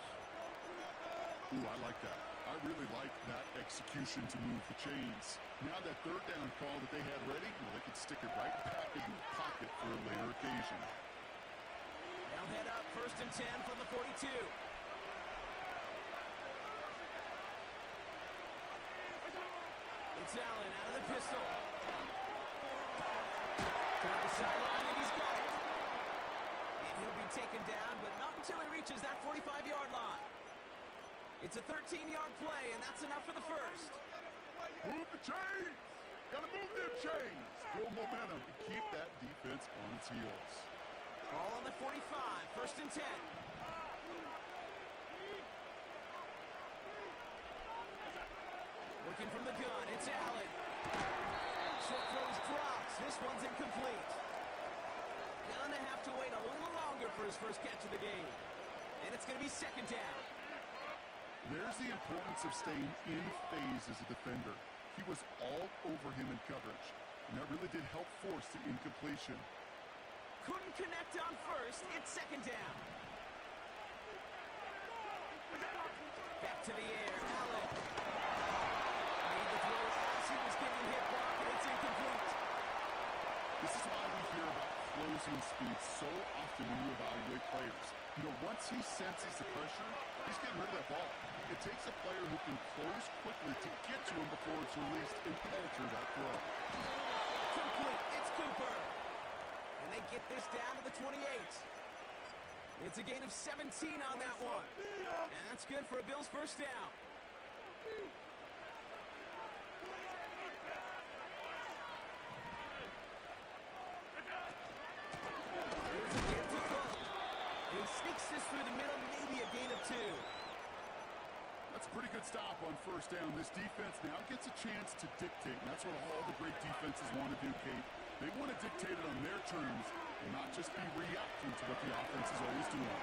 E: Ooh, I like that. I really like that execution to move the chains. Now that third down call that they had ready, well, they could stick it right back in the pocket for a later occasion.
D: Now head up, first and 10 from the 42. It's Allen out of the pistol. Toward the sideline, and he's got it. And he'll be be taken down, but not until he reaches that 45-yard line. It's a 13-yard play, and that's enough for the first.
E: Move the chains! Gotta move them chains! Build momentum and keep that defense on its heels.
D: Ball on the 45, first and 10. Working from the gun, it's Allen. Short throws drops. This one's incomplete. Gonna have to wait a little longer for his first catch of the game. And it's gonna be second down.
E: There's the importance of staying in phase as a defender. He was all over him in coverage, and that really did help force the incompletion.
D: Couldn't connect on first. It's second down. Back to the air. Allen. Made the throw as he was getting hit block, and it's incomplete.
E: This is why we hear about closing speed so often when you evaluate players. You know, once he senses the pressure, he's getting rid of that ball. It takes a player who can close quickly to get to him before it's released and alter that throw.
D: Complete. It's Cooper. And they get this down to the 28. It's a gain of 17 on that one. And that's good for a Bills first down. Here's again to Cook. And he sneaks this through the middle, maybe a gain of 2.
E: That's a pretty good stop on first down. This defense now gets a chance to dictate, and that's what all the great defenses want to do, Kate. They want to dictate it on their terms and not just be reacting to what the offense is always doing.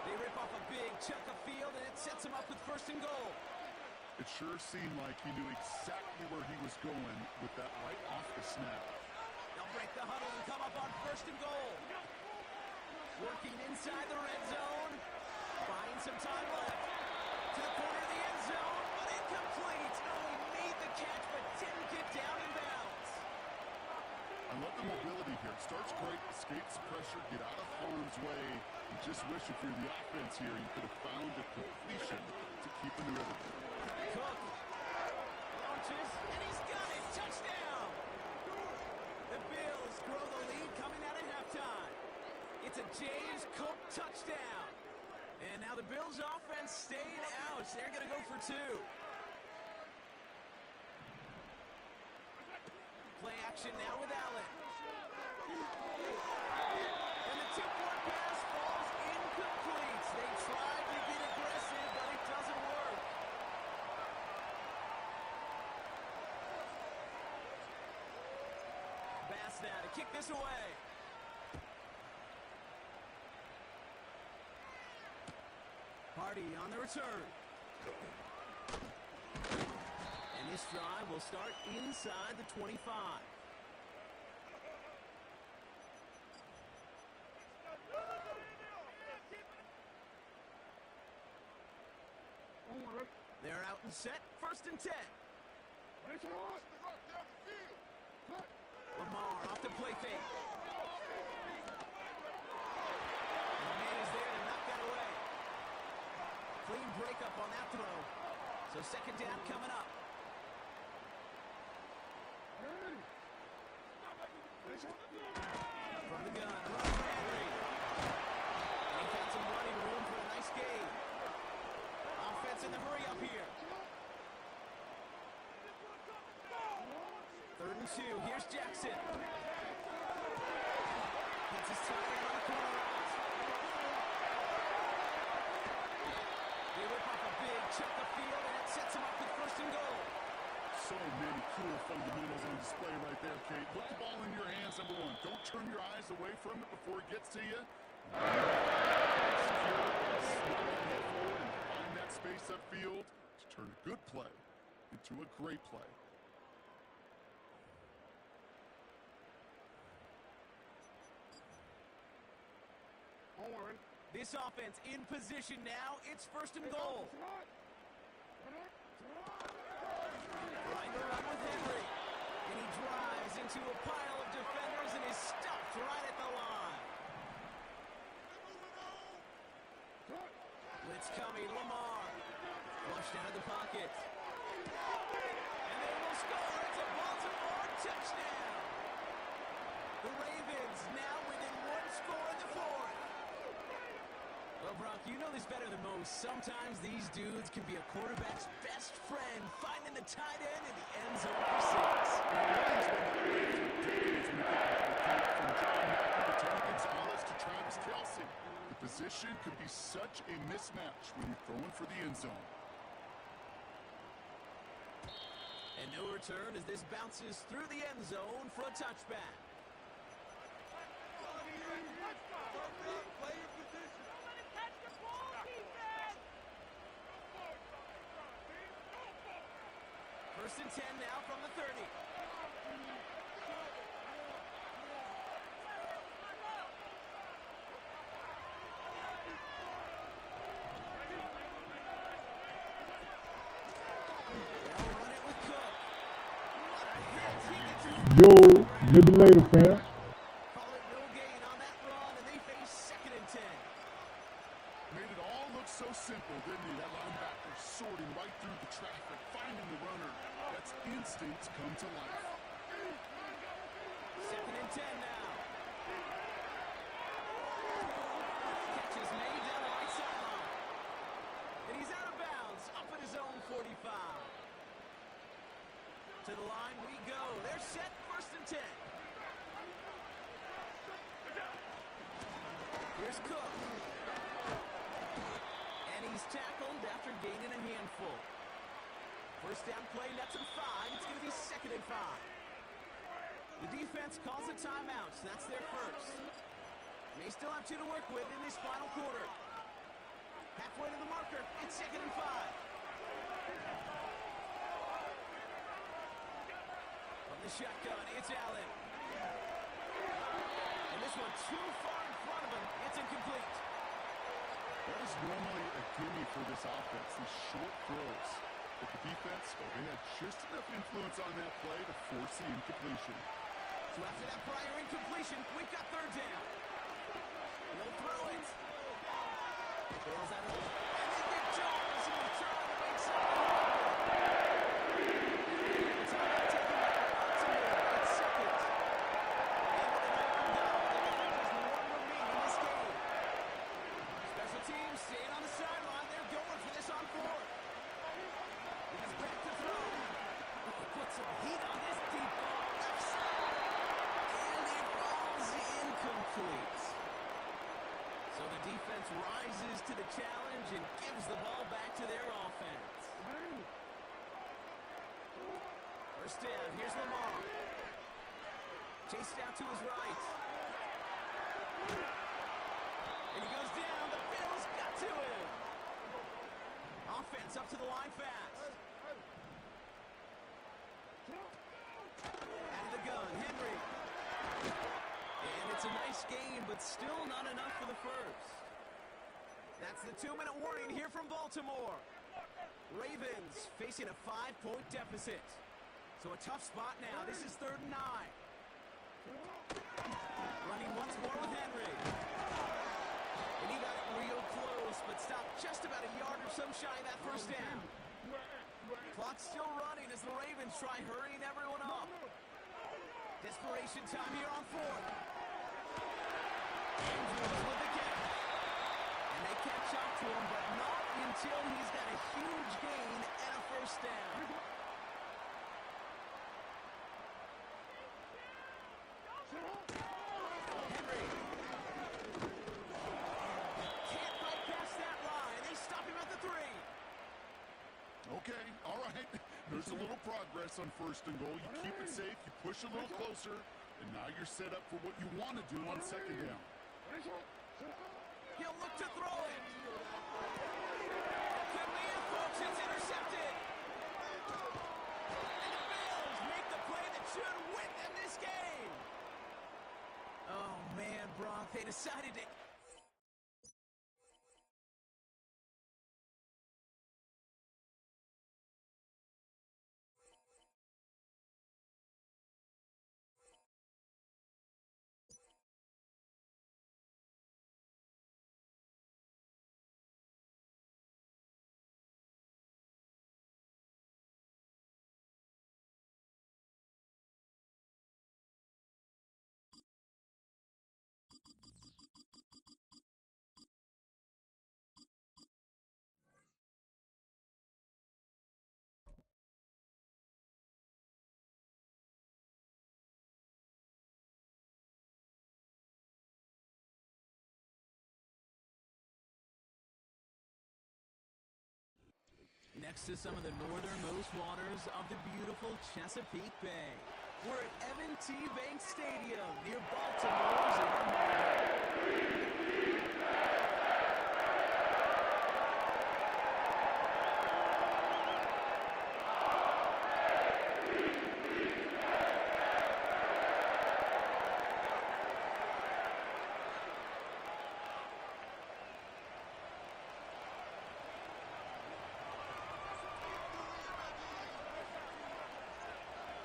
D: They rip off a big chunk of field, and it sets him up with first and goal.
E: It sure seemed like he knew exactly where he was going with that right off the snap.
D: They'll break the huddle and come up on first and goal. Working inside the red zone. Finding some time left. To the corner of the end zone, but incomplete. Oh, he made the catch, but didn't get down in bounds.
E: I love the mobility here. Starts great, escapes pressure, get out of harm's way. You just wish if you're the offense here, you could have found a completion to keep in the rhythm.
D: Cook launches, and he's got it. Touchdown! The Bills grow the lead coming out at halftime. It's a James Cook touchdown. And now the Bills offense staying out. They're going to go for 2. Play action now with Allen. And the tip-one pass falls incomplete. They tried to get aggressive, but it doesn't work. Bass now to kick this away. Hardy on the return. And this drive will start inside the 25. They're out and set. First and 10. Lamar off the play fake. The man is there to knock that away. Clean breakup on that throw. So second down coming up. From the gun, run for Henry. And he got some running room for a nice gain. Offense in the hurry up here. 3rd and 2. Here's Jackson. Gets his tie on the corner. They rip off a big chunk of field, and it sets him up with first and goal.
E: So many cool fundamentals on display right there, Kate. Put the ball in your hands, number 1. Don't turn your eyes away from it before it gets to you. Head forward and find that space upfield to turn a good play into a great play.
D: This offense in position now. It's first and goal. Right around with Henry. And he drives into a pile of defenders and is stopped right at the line. Blitz coming. Lamar. Flushed out of the pocket. And they will score. It's a Baltimore Touchdown! The Ravens now within one score in the fourth. Well, Brock, you know this better than most. Sometimes these dudes can be a quarterback's best friend, finding the tight end in the end zone for six.
E: The position could be such a mismatch when you're throwing for the end zone.
D: And no return as this bounces through the end zone for a touchback. First and 10 now from the 30.
C: Yo, maybe later, fam.
D: Call it no gain on that run, and they face second and 10.
E: Made it all look so simple, didn't he? That linebacker sorting right through the traffic, finding the runner. That's instincts come to life.
D: Second and 10 now. Catch is made down the right sideline. And he's out of bounds, up at his own 45. To the line we go. They're set, first and 10. Here's Cook. And he's tackled after gaining a handful. First down play, nets him 5. It's going to be second and 5. The defense calls a timeout, so that's their first. They still have 2 to work with in this final quarter. Halfway to the marker, it's second and 5. From the shotgun, it's Allen. And this one too far in front of him. It's incomplete.
E: That is normally a gimme for this offense, these short throws. But the defense, well, they had just enough influence on that play to force the incompletion.
D: So after that prior incompletion, we've got third down. He'll throw it. Bails out of the... And they get Jones in return on the right side. It's second. And with the momentum down, they got just one remaining in this game. Special teams staying on the sideline. They're going for this on fourth. He's back to throw. He puts some heat on this deep ball. Left side. And it falls incomplete. So the defense rises to the challenge and gives the ball back to their offense. First down, here's Lamar. Chased out to his right. And he goes down. The Bills got to him. Offense up to the line fast. Out of the gun, Henry. And it's a nice game, but still not enough for the first. That's the 2-minute warning here from Baltimore. Ravens facing a 5-point deficit. So a tough spot now. This is third and 9. Running once more with Henry. And he got it real close, but stopped just about a yard or so shy of that first down. Clock's still running as the Ravens try hurrying everyone up. Desperation time here on fourth. Andrews with the catch. And they catch up to him, but not until he's got a huge gain and a first down. Henry. Can't bypass that line. They stop him at the 3.
E: Okay, all right. There's a little progress on first and goal. You keep it safe, you push a little closer, and now you're set up for what you want to do on second down.
D: He'll look to throw it. Could be it, folks. It's intercepted. And the Bills make the play that should win them this game. Oh, man, Brock, they decided to next to some of the northernmost waters of the beautiful Chesapeake Bay. We're at M&T Bank Stadium near Baltimore's MADDEN.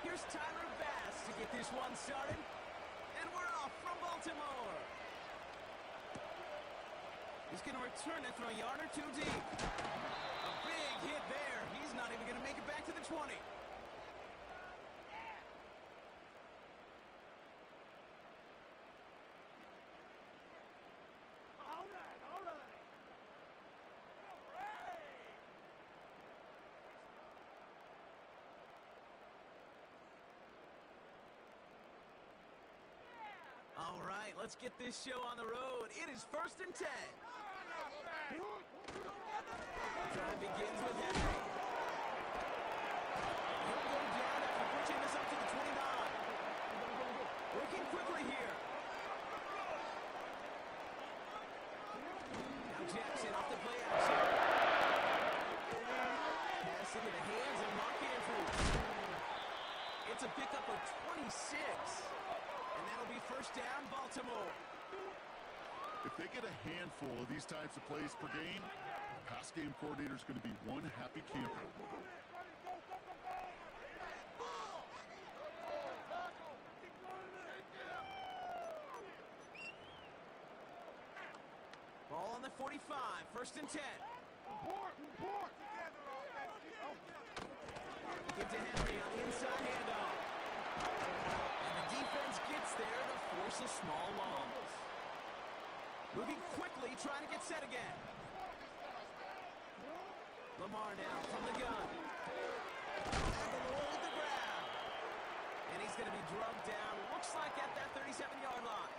D: Here's Tyler Bass to get this one started. And we're off from Baltimore. He's going to return it from a yard or two deep. A big hit there. He's not even going to make it back to the 20. All right, let's get this show on the road. It is 1st and 10. Drive begins with Henry. He'll go down after pushing this up to the 29. Working quickly here. Now Jackson off the play action. Pass into the hands of Mark Andrews. It's a pickup of 26. And that'll be 1st down, Baltimore.
E: If they get a handful of these types of plays per game, the pass game coordinator is going to be one happy camper.
D: Ball on the 45, 1st and 10. Get to Henry on the inside handoff. And the defense gets there to force a small loss. Moving quickly, trying to get set again. Lamar now from the gun. And the roll at the ground. And he's going to be drugged down, looks like at that 37-yard line.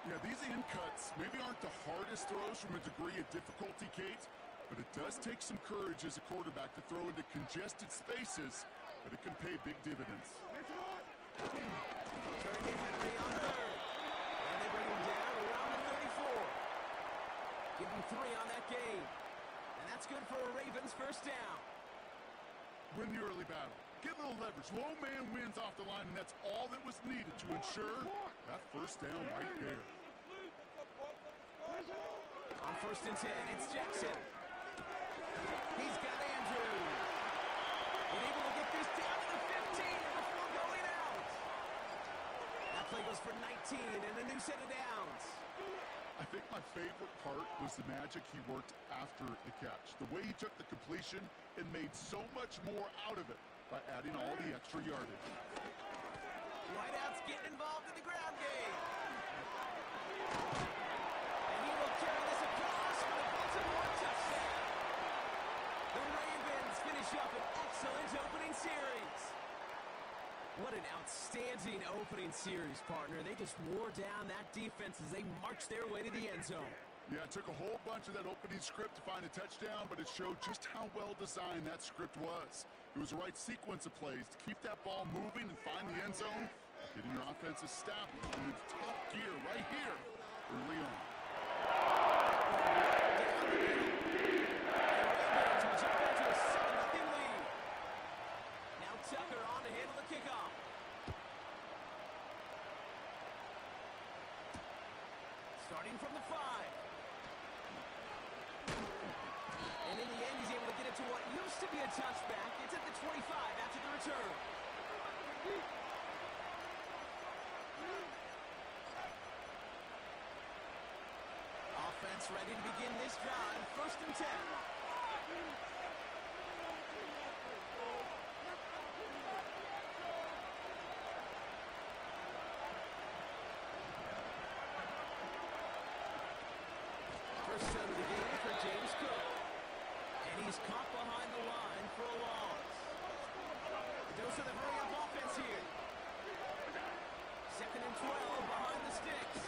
E: Yeah, these in cuts maybe aren't the hardest throws from a degree of difficulty, Kate, but it does take some courage as a quarterback to throw into congested spaces, but it can pay big dividends.
D: Turning Henry on 3rd. And they bring him down around the 34. Give him 3 on that game. And that's good for a Ravens 1st down.
E: Win the early battle. Get a little leverage. Low man wins off the line, and that's all that was needed to ensure that 1st down right there.
D: On 1st and 10, it's Jackson. He's got Andrews. And able to get this down to the 15 before going out. That play goes for 19 and a new set of downs.
E: I think my favorite part was the magic he worked after the catch. The way he took the completion and made so much more out of it by adding all the extra yardage.
D: Whiteout's getting involved in the ground game. And he will carry this across for the Baltimore touchdown. The Ravens finish up an excellent opening series. What an outstanding opening series, partner. They just wore down that defense as they marched their way to the end zone.
E: Yeah, it took a whole bunch of that opening script to find a touchdown, but it showed just how well designed that script was. It was the right sequence of plays to keep that ball moving and find the end zone, getting your offense established in its top gear right here early on. Now Tucker on to handle the kickoff. Starting from the 5. And in the end, he's able to get it to what used to be a touchback. It's at the 25 after the return. Offense ready to begin this drive. 1st and 10. First down of the game for James Cook. And he's caught behind the line for a loss. Dose of the hurry-up offense here. 2nd and 12 behind the sticks.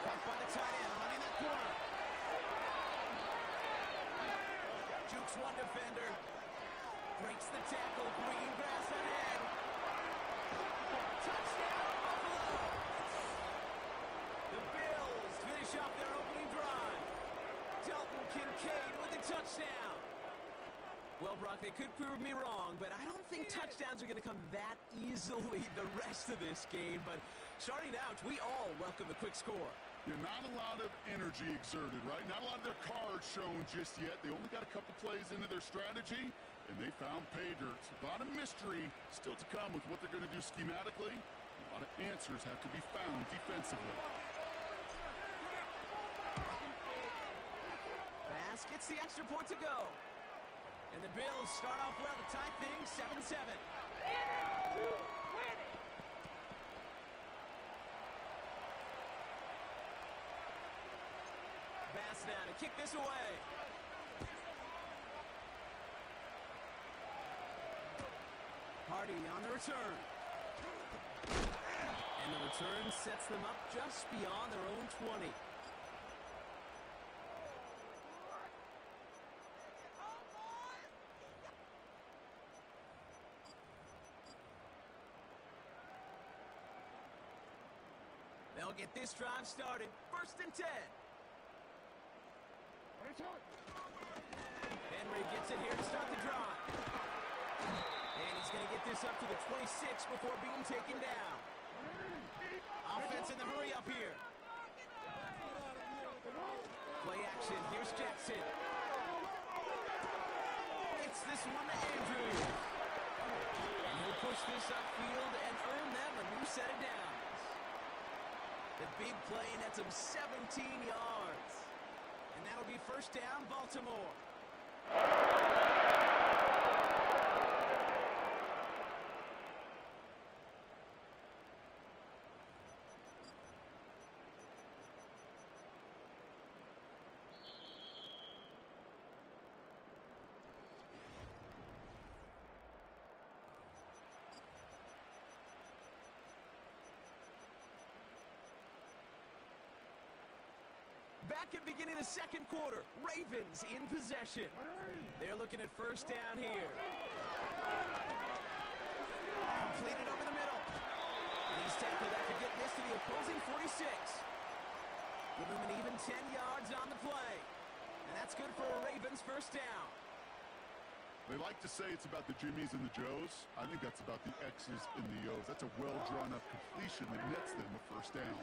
E: Caught by the tight end, running that corner.
D: one defender. Breaks the tackle. Green grass ahead. Touchdown, Buffalo. The Bills finish off their opening drive. Dalton Kincaid with a touchdown. Well, Brock, they could prove me wrong, but I don't think touchdowns are going to come that easily the rest of this game. But starting out, we all welcome the quick score.
E: Yeah, not a lot of energy exerted, right? Not a lot of their cards shown just yet. They only got a couple plays into their strategy, and they found pay dirt. A lot of mystery still to come with what they're going to do schematically. A lot of answers have to be found defensively.
D: Pass gets the extra point to go. And the Bills start off well to tie things 7-7. Bass now to kick this away. Hardy on the return. And the return sets them up just beyond their own 20. They'll get this drive started. 1st and 10. Henry gets it here to start the drive. And he's going to get this up to the 26 before being taken down. Offense in the hurry up here. Play action. Here's Jackson. It's this one to Andrews. And he'll push this upfield and earn them a new set of downs. The big play nets him 17 yards. And that'll be 1st down, Baltimore. Back at beginning of the 2nd quarter, Ravens in possession. They're looking at 1st down here. Completed over the middle. And he's tackled after getting this to the opposing 46. Give him an even 10 yards on the play. And that's good for a Ravens 1st down.
E: They like to say it's about the Jimmies and the Joes. I think that's about the X's and the O's. That's a well-drawn-up completion that nets them a 1st down.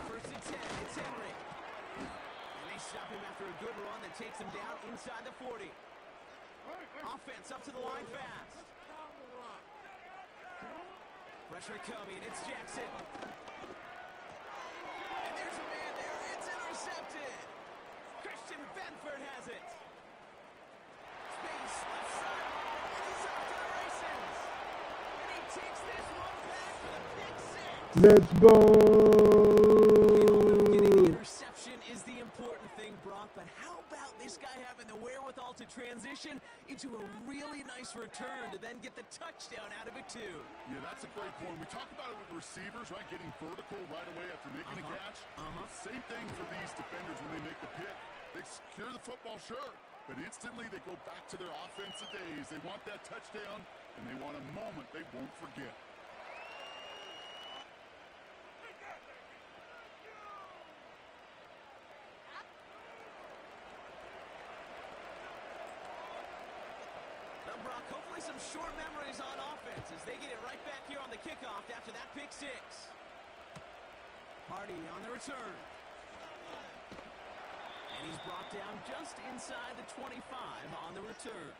D: 1st and 10, it's Henry. And they stop him after a good run that takes him down inside the 40. Offense up to the line fast. Pressure coming, it's Jackson. And there's a man there, it's intercepted. Christian Benford has it. Space left side, and he's off to the races. And he takes this one back for the pick 6.
C: Let's go!
D: Getting the interception is the important thing, Brock, but how about this guy having the wherewithal to transition into a really nice return to then get the touchdown out of it, too?
E: Yeah, that's a great point. We talk about it with receivers, right? Getting vertical right away after making a catch. Same thing for these defenders when they make the pick. They secure the football, sure, but instantly they go back to their offensive days. They want that touchdown, and they want a moment they won't forget.
D: Brock, hopefully some short memories on offense as they get it right back here on the kickoff after that pick 6. Hardy on the return. And he's brought down just inside the 25 on the return.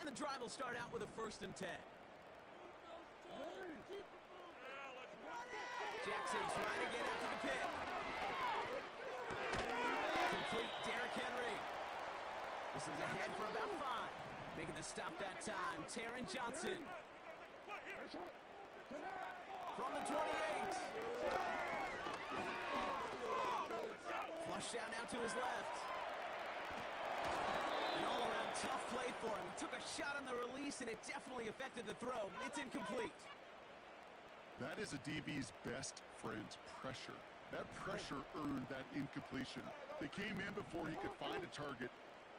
D: And the drive will start out with a 1st and 10. Jackson trying to get after the pick. Complete Derrick Henry. This is ahead for about 5. Making the stop that time, Taron Johnson. from the 28. Flushed out now to his left. An all-around tough play for him. He took a shot on the release, and it definitely affected the throw. It's incomplete.
E: That is a DB's best friend, pressure. That pressure earned that incompletion. They came in before he could find a target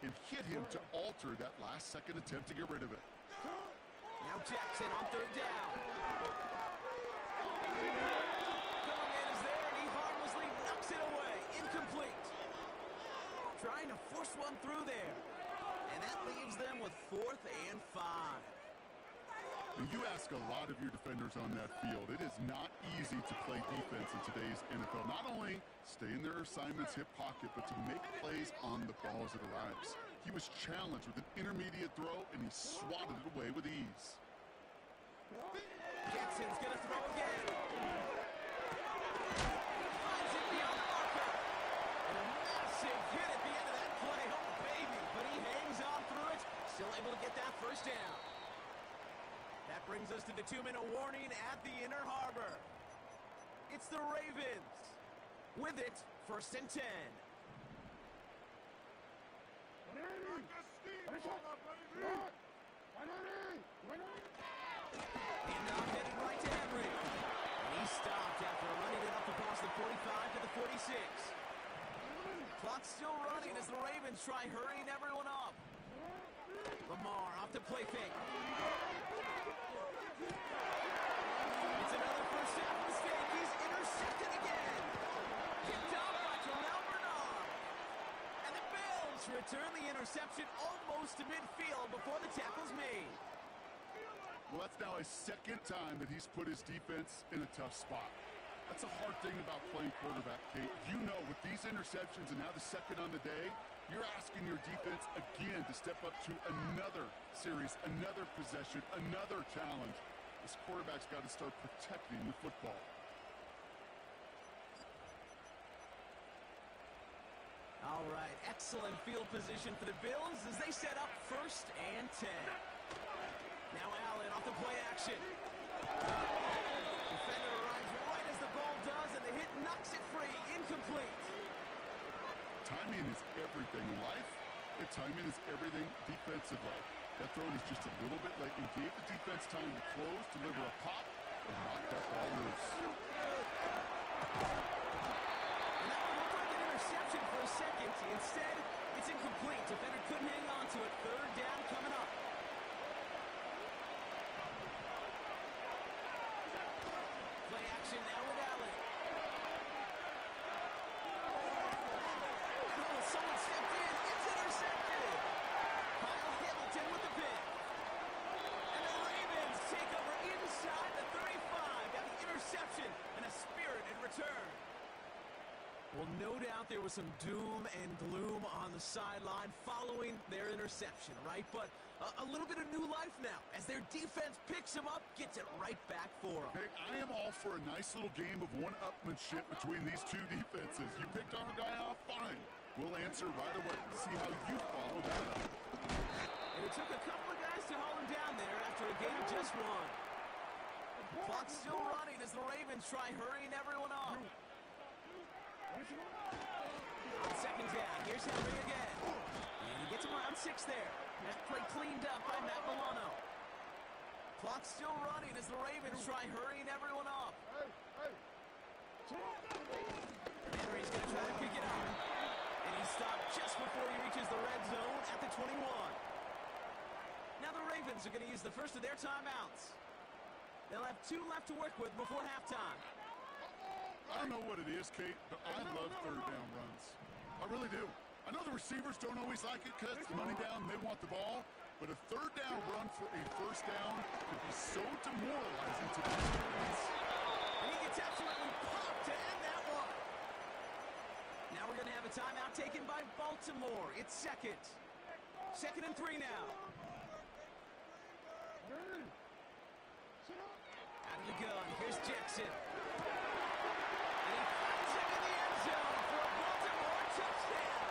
E: and hit him to alter that last-second attempt to get rid of it.
D: Now Jackson on third down. Gilligan is there, and he harmlessly knocks it away. Incomplete. Trying to force one through there. And that leaves them with 4th and 5.
E: And you ask a lot of your defenders on that field. It is not easy to play defense in today's NFL. Not only stay in their assignment's hip pocket, but to make plays on the ball as it arrives. He was challenged with an intermediate throw, and he swatted it away with ease.
D: Jackson's going to throw again. Finds it beyond the marker. And a massive hit at the end of that play. Oh, baby. But he hangs on through it. Still able to get that first down. That brings us to the 2-minute warning at the inner harbor. It's the Ravens. With it, 1st and 10. And now headed right to Henry. And he stopped after running it up across the 45 to the 46. Clock still running as the Ravens try hurrying everyone up. Lamar off the play fake. It's another first half mistake. He's intercepted again. Picked up by Terrell Bernard. And the Bills return the interception almost to midfield before the tackle's made.
E: Well, that's now his second time that he's put his defense in a tough spot. That's a hard thing about playing quarterback, Kate. You know, with these interceptions and now the second on the day, you're asking your defense again to step up to another series, another possession, another challenge. This quarterback's got to start protecting the football.
D: All right, excellent field position for the Bills as they set up 1st and 10. Now Allen off the play action. Defender arrives right as the ball does, and the hit knocks it free. Incomplete.
E: Timing is everything in life, and timing is everything defensively. That throw is just a little bit late and gave the defense time to close, deliver a pop, and knock that ball loose.
D: And that one looked like an interception for a second. Instead, it's incomplete. Defender couldn't hang on to it. 3rd down coming up. Play action now with Allen. Oh, someone stepped in. It's intercepted. Kyle Hamilton with the pick. And the Ravens take over inside the 35. Got the interception and a spirited return. Well, no doubt there was some doom and gloom on the sideline following their interception, right? But a little bit of new life now as their defense picks them up, gets it right back for them.
E: Hey, I am all for a nice little game of one-upmanship between these two defenses. You picked our guy off, fine. We'll answer right away. See how you follow that up.
D: And it took a couple of guys to hold him down there after a game of just one. Clock still running as the Ravens try hurrying everyone up. On 2nd down, here's Henry again. And he gets him around 6 there. That play cleaned up by Matt Milano. Clock still running as the Ravens try hurrying everyone up. Henry's going to try to pick it up. And he stopped just before he reaches the red zone at the 21. Now the Ravens are going to use the first of their timeouts. They'll have 2 left to work with before halftime.
E: I don't know what it is, Kate, but I love 3rd down runs. I really do. I know the receivers don't always like it because it's money down and they want the ball, but a 3rd down run for a 1st down could be so demoralizing to the defense.
D: And he gets absolutely popped to end that one. Now we're going to have a timeout taken by Baltimore. It's 2nd. 2nd and 3 now. Out of the gun, here's Jackson. And he finds him in the end zone for a Baltimore touchdown.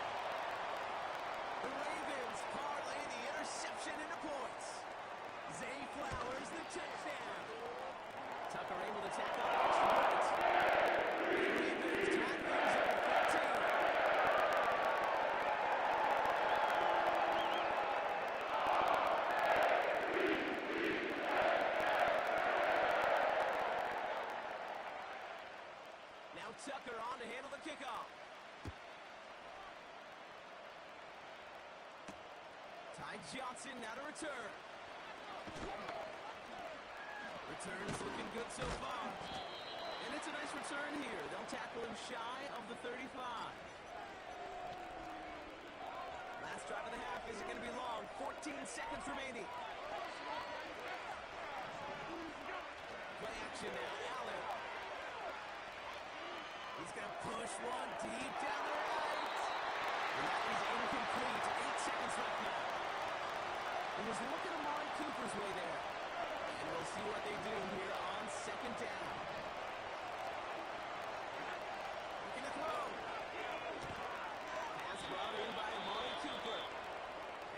D: The Ravens parlay the interception into points. Zay Flowers, the touchdown. Tucker able to tackle Johnson now to return. Return is looking good so far. And it's a nice return here. They'll tackle him shy of the 35. Last drive of the half isn't going to be long. 14 seconds remaining. Play action now. Allen. He's going to push one deep down the right. And that is incomplete. 8 seconds left now. It was looking Amari Cooper's way there. And we'll see what they do here on second down. Looking to throw. Pass brought in by Amari Cooper.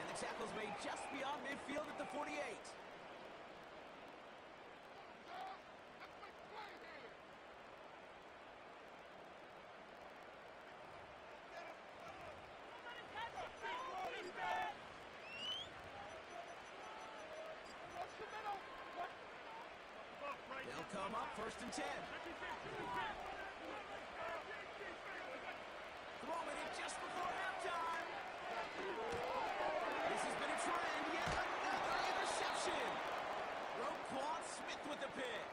D: And the tackle's made just beyond midfield at the 48. They'll come up first and 10. Throwing it just before halftime. This has been a trend. Yet another interception. Roquan Smith with the pick.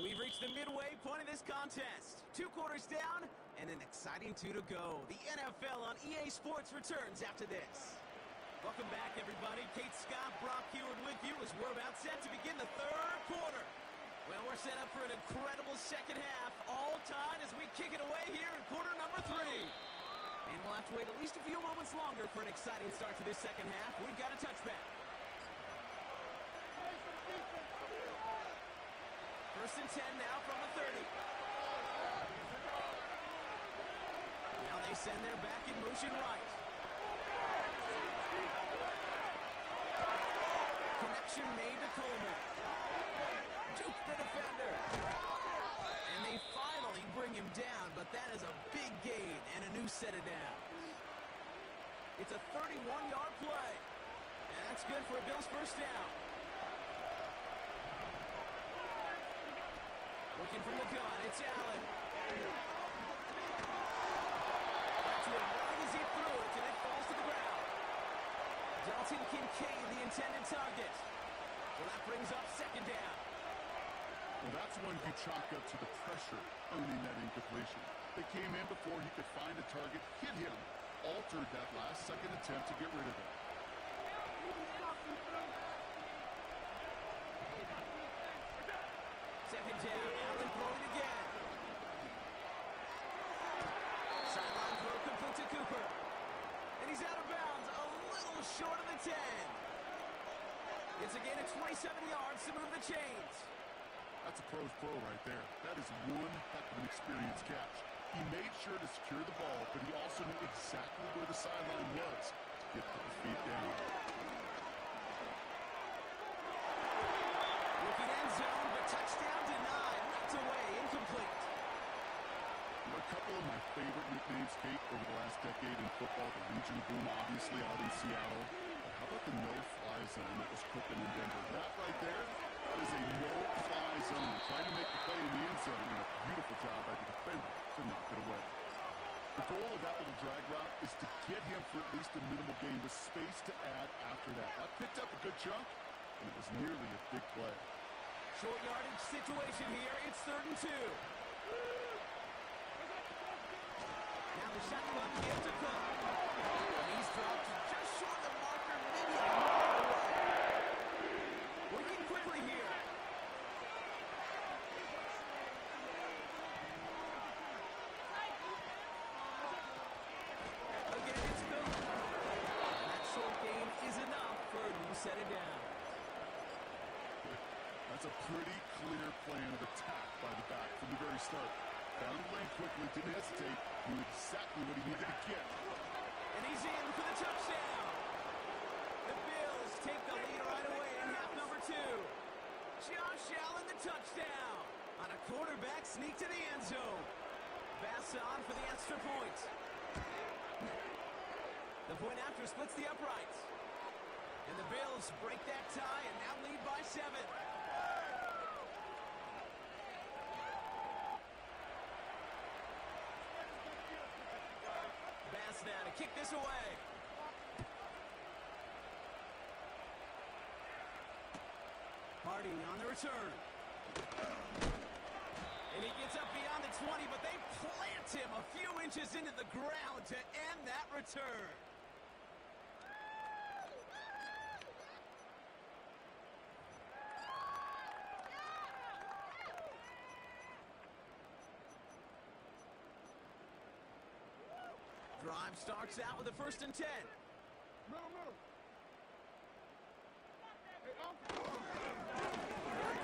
D: We've reached the midway point of this contest. 2 quarters down and an exciting 2 to go. The NFL on EA Sports returns after this. Welcome back, everybody. Kate Scott, Brock Heward with you as we're about set to begin the 3rd quarter. Well, we're set up for an incredible second half, all tied as we kick it away here in quarter number 3. And we'll have to wait at least a few moments longer for an exciting start to this second half. We've got a touchback. First and 10 now from the 30. Now they send their back in motion right. Connection made to Coleman. Juke the defender. And they finally bring him down, but that is a big gain and a new set of downs. It's a 31-yard play. And that's good for a Bills first down. Looking from the gun, it's Allen. Back to him right as he threw it, and it falls to the ground. Dalton Kincaid, the intended target. So that brings up second down.
E: Well, that's one he chalked up to the pressure, earning that incompletion. They came in before he could find a target, hit him, altered that last-second attempt to get rid of it.
D: Second down, Allen throwing again. Sideline throw complete to Cooper. And he's out of bounds, a little short of the 10. It's a gain of 27 yards to move the chains.
E: That's a pro's pro right there. That is one heck of an experienced catch. He made sure to secure the ball, but he also knew exactly where the sideline was to get those feet down.
D: Looking end zone, but touchdown denied. Knocked away, incomplete.
E: A couple of my favorite nicknames, Kate, over the last decade in football. The Legion of Boom, obviously, out in Seattle. But how about the no-fly zone that was cooking in Denver? That right there, that is a no-fly zone. Trying to make the play in the end zone, and a beautiful job by the defender to knock it away. The goal of that little drag route is to get him for at least a minimal gain with space to add after that. That picked up a good chunk, and it was nearly a big play.
D: Short yardage situation here. It's 3rd and 2. Now the shotgun give to Cook. And he's dropped just short of the marker, maybe a yard away. Working quickly here. Again, it's Cook. That short gain is enough for a new set of downs.
E: That's a pretty clear plan of attack by the back from the very start. Found the lane quickly, didn't hesitate, knew exactly what he needed to get.
D: And he's in for the touchdown. The Bills take the lead right away in half number 2. Josh Allen, the touchdown. On a quarterback sneak to the end zone. Pass on for the extra point. The point after splits the uprights. And the Bills break that tie and now lead by 7. kick this away. Hardy on the return. And he gets up beyond the 20, but they plant him a few inches into the ground to end that return. Drive starts out with a 1st and 10. Third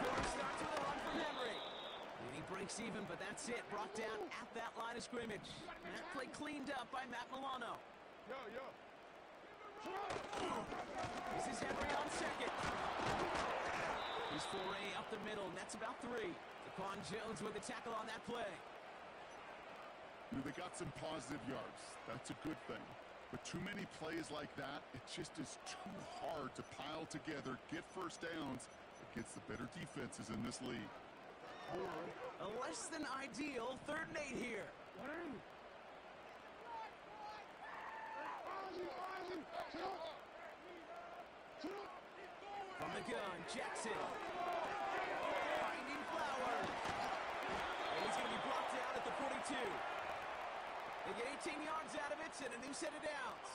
D: quarter starts with a run from Henry. And he breaks even, but that's it. Brought down at that line of scrimmage. That play cleaned up by Matt Milano. This is Henry on second. His foray up the middle, nets about 3. Daquan Jones with the tackle on that play.
E: They got some positive yards. That's a good thing. But too many plays like that, it just is too hard to pile together, get first downs against the better defenses in this league.
D: A less than ideal 3rd and 8 here. From the gun, Jackson. Finding Flowers. And he's going to be brought down at the 42. They get 18 yards out of it and a new set of downs.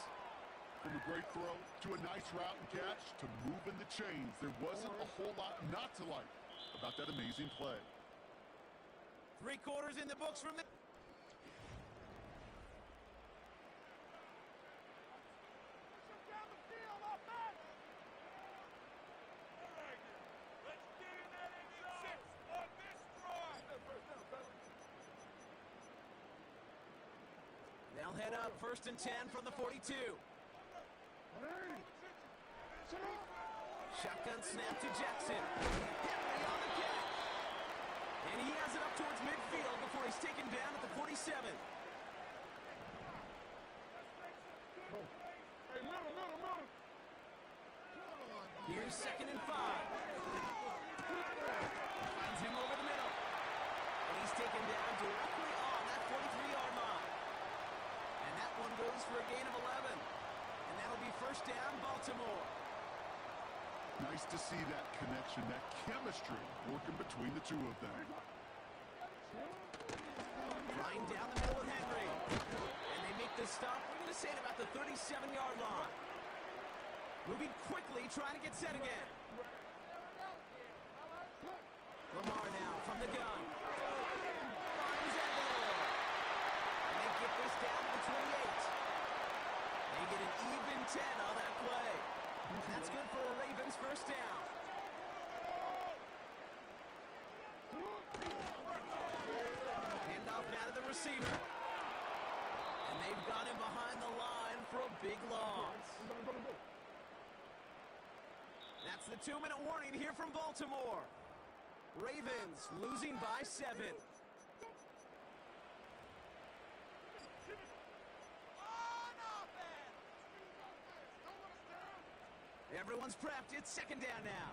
E: From a great throw to a nice route and catch to moving the chains, there wasn't a whole lot not to like about that amazing play.
D: 3 quarters in the books from the... They'll head up 1st and 10 from the 42. Shotgun snap to Jackson. Henry on the catch. And he has it up towards midfield before he's taken down at the 47. Here's 2nd and 5. Finds him over the middle. And he's taken down directly on that 43-yard line. And that one goes for a gain of 11. And that'll be 1st down, Baltimore.
E: Nice to see that connection, that chemistry working between the two of them.
D: Flying down the middle with Henry. And they make the stop, we're going to say at about the 37-yard line. Moving quickly, trying to get set again. Lamar now from the gun. Finds Eckler. And they get this down to the 28. They get an even 10 on that play. And that's good for a Ravens 1st down. Handoff now to the receiver. And they've got him behind the line for a big loss. That's the 2-minute warning here from Baltimore. Ravens losing by 7. Everyone's prepped. It's 2nd down now.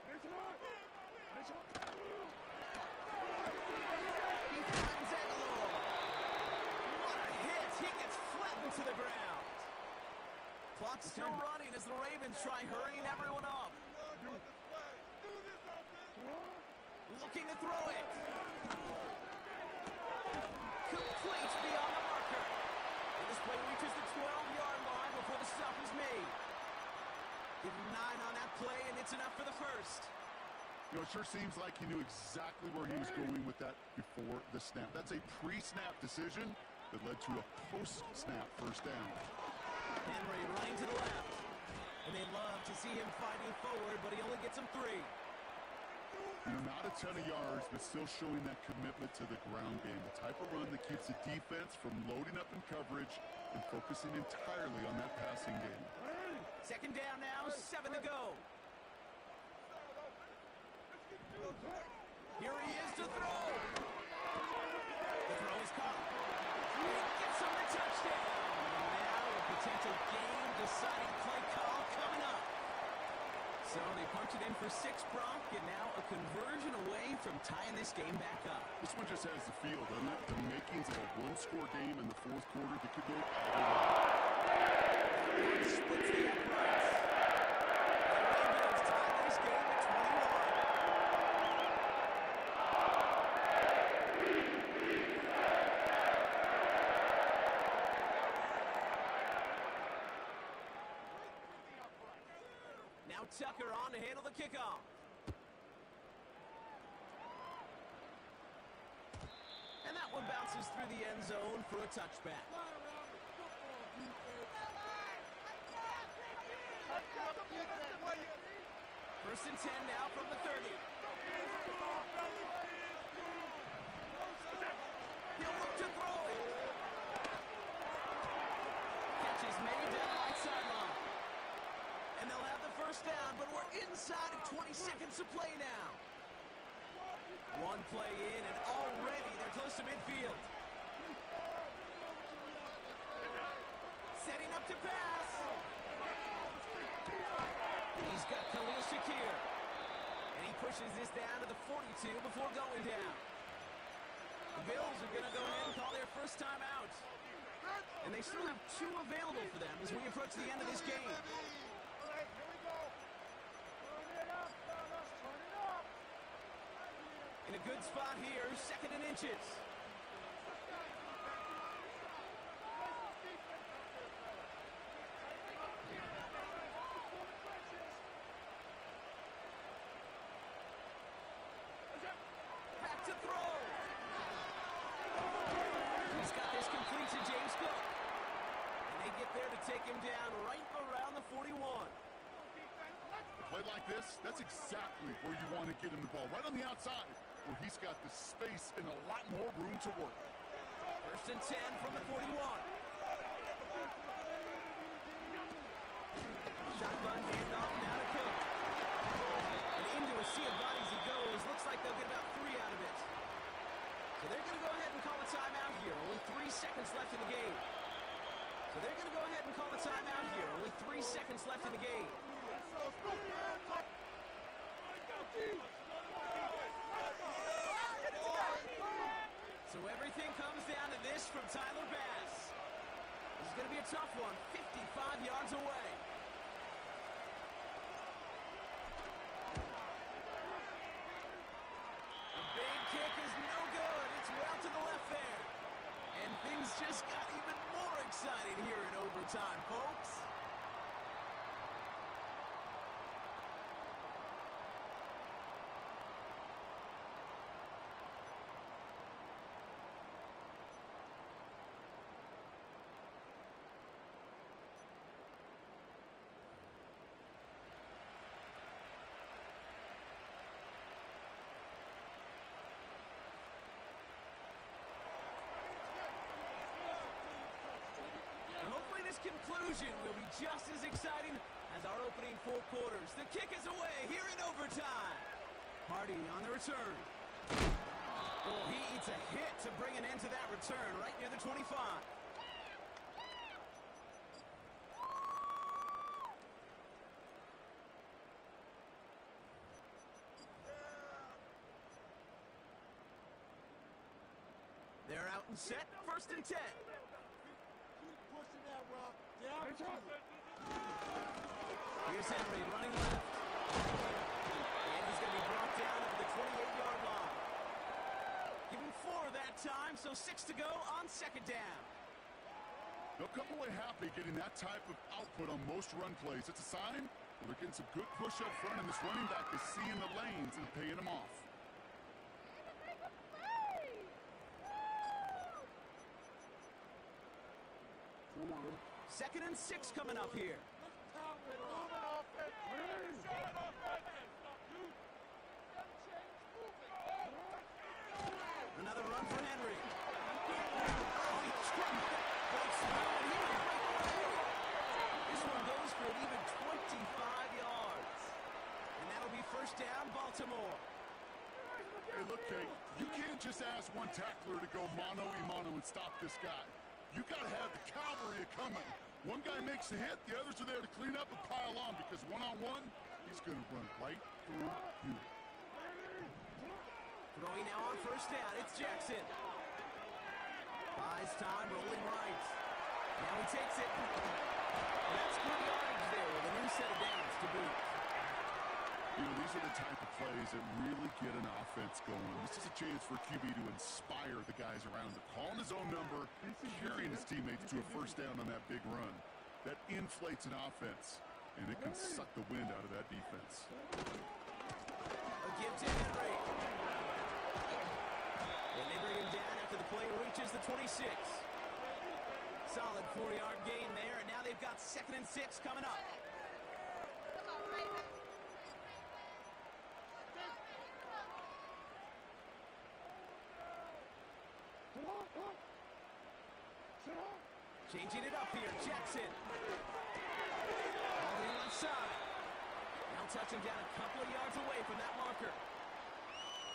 D: He finds Eckler. What a hit. He gets flattened to the ground. Clock's still running as the Ravens try hurrying everyone up. Looking to throw it. Complete beyond the marker. And this play reaches the 12-yard line before the stop is made. Give him 9 on that play, and it's enough for the 1st.
E: You know, it sure seems like he knew exactly where he was going with that before the snap. That's a pre-snap decision that led to a post-snap 1st down.
D: Henry running to the left. And they love to see him fighting forward, but he only gets him 3.
E: You know, not a ton of yards, but still showing that commitment to the ground game. The type of run that keeps the defense from loading up in coverage and focusing entirely on that passing game.
D: 2nd down now, 7 to go. Here he is to throw. The throw is caught. He gets him the touchdown. Now a potential game-deciding play call coming up. So they punch it in for 6, Brock, and now a conversion away from tying this game back up.
E: This one just has the feel, doesn't it? The makings of a one-score game in the fourth quarter that could go either way.
D: Splits the uprights. The Rangers tie this game at 21. Now Tucker on to handle the kickoff. And that one bounces through the end zone for a touchback. First and 10 now from the 30. He'll look to throw it. Catch is made down the right sideline. And they'll have the first down, but we're inside of 20 seconds to play now. One play in, and already they're close to midfield. Setting up to pass. He's got Khalil Shakir. And he pushes this down to the 42 before going down. The Bills are going to go ahead and call their first time out. And they still have 2 available for them as we approach the end of this game. In a good spot here, 2nd and inches. Back to throw. He's got this complete to James Cook. And they get there to take him down right around the 41.
E: A play like this, that's exactly where you want to get him the ball, right on the outside, where he's got the space and a lot more room to work.
D: First and 10 from the 41. Shotgun handoff now to Cook. And into a sea of bodies he goes. Looks like they'll get about 3 out of it. So they're going to go ahead and call a timeout here. Only 3 seconds left in the game. Only 3 seconds left in the game. So everything comes down to this from Tyler Bass. This is going to be a tough one, 55 yards away. The big kick is no good. It's well to the left there. And things just got even more exciting here in overtime, folks. Conclusion will be just as exciting as our opening 4 quarters. The kick is away here in overtime. Hardy on the return. Oh, he eats a hit to bring an end to that return right near the 25. They're out and set. First and 10. Here's Henry running left. And he's going to be brought down at the 28-yard line. Give him 4 that time, so 6 to go on 2nd down.
E: They'll come away happy getting that type of output on most run plays. It's a sign they're getting some good push up front, and this running back is seeing the lanes and paying them off.
D: Second and 6 coming up here. Another run for Henry. Oh, he tried. This one goes for an even 25 yards. And that'll be first down, Baltimore.
E: Hey, look, Kate, you can't just ask one tackler to go mano-a-mano and stop this guy. You got to have the cavalry coming. One guy makes a hit, the others are there to clean up and pile on, because one-on-one, he's going to run right through you.
D: Throwing now on first down. It's Jackson. Buys time, rolling right. Now he takes it. And that's good yardage there with a new set of downs to boot.
E: You know, these are the type of plays that really get an offense going. This is a chance for QB to inspire the guys around him. Calling his own number, carrying his teammates to a first down on that big run. That inflates an offense, and it can suck the wind out of that defense.
D: A give to Henry. And they bring him down after the play reaches the 26. Solid 4-yard gain there, and now they've got 2nd and 6 coming up. Changing it up here, Jackson. On the left side. Now touching down a couple of yards away from that marker.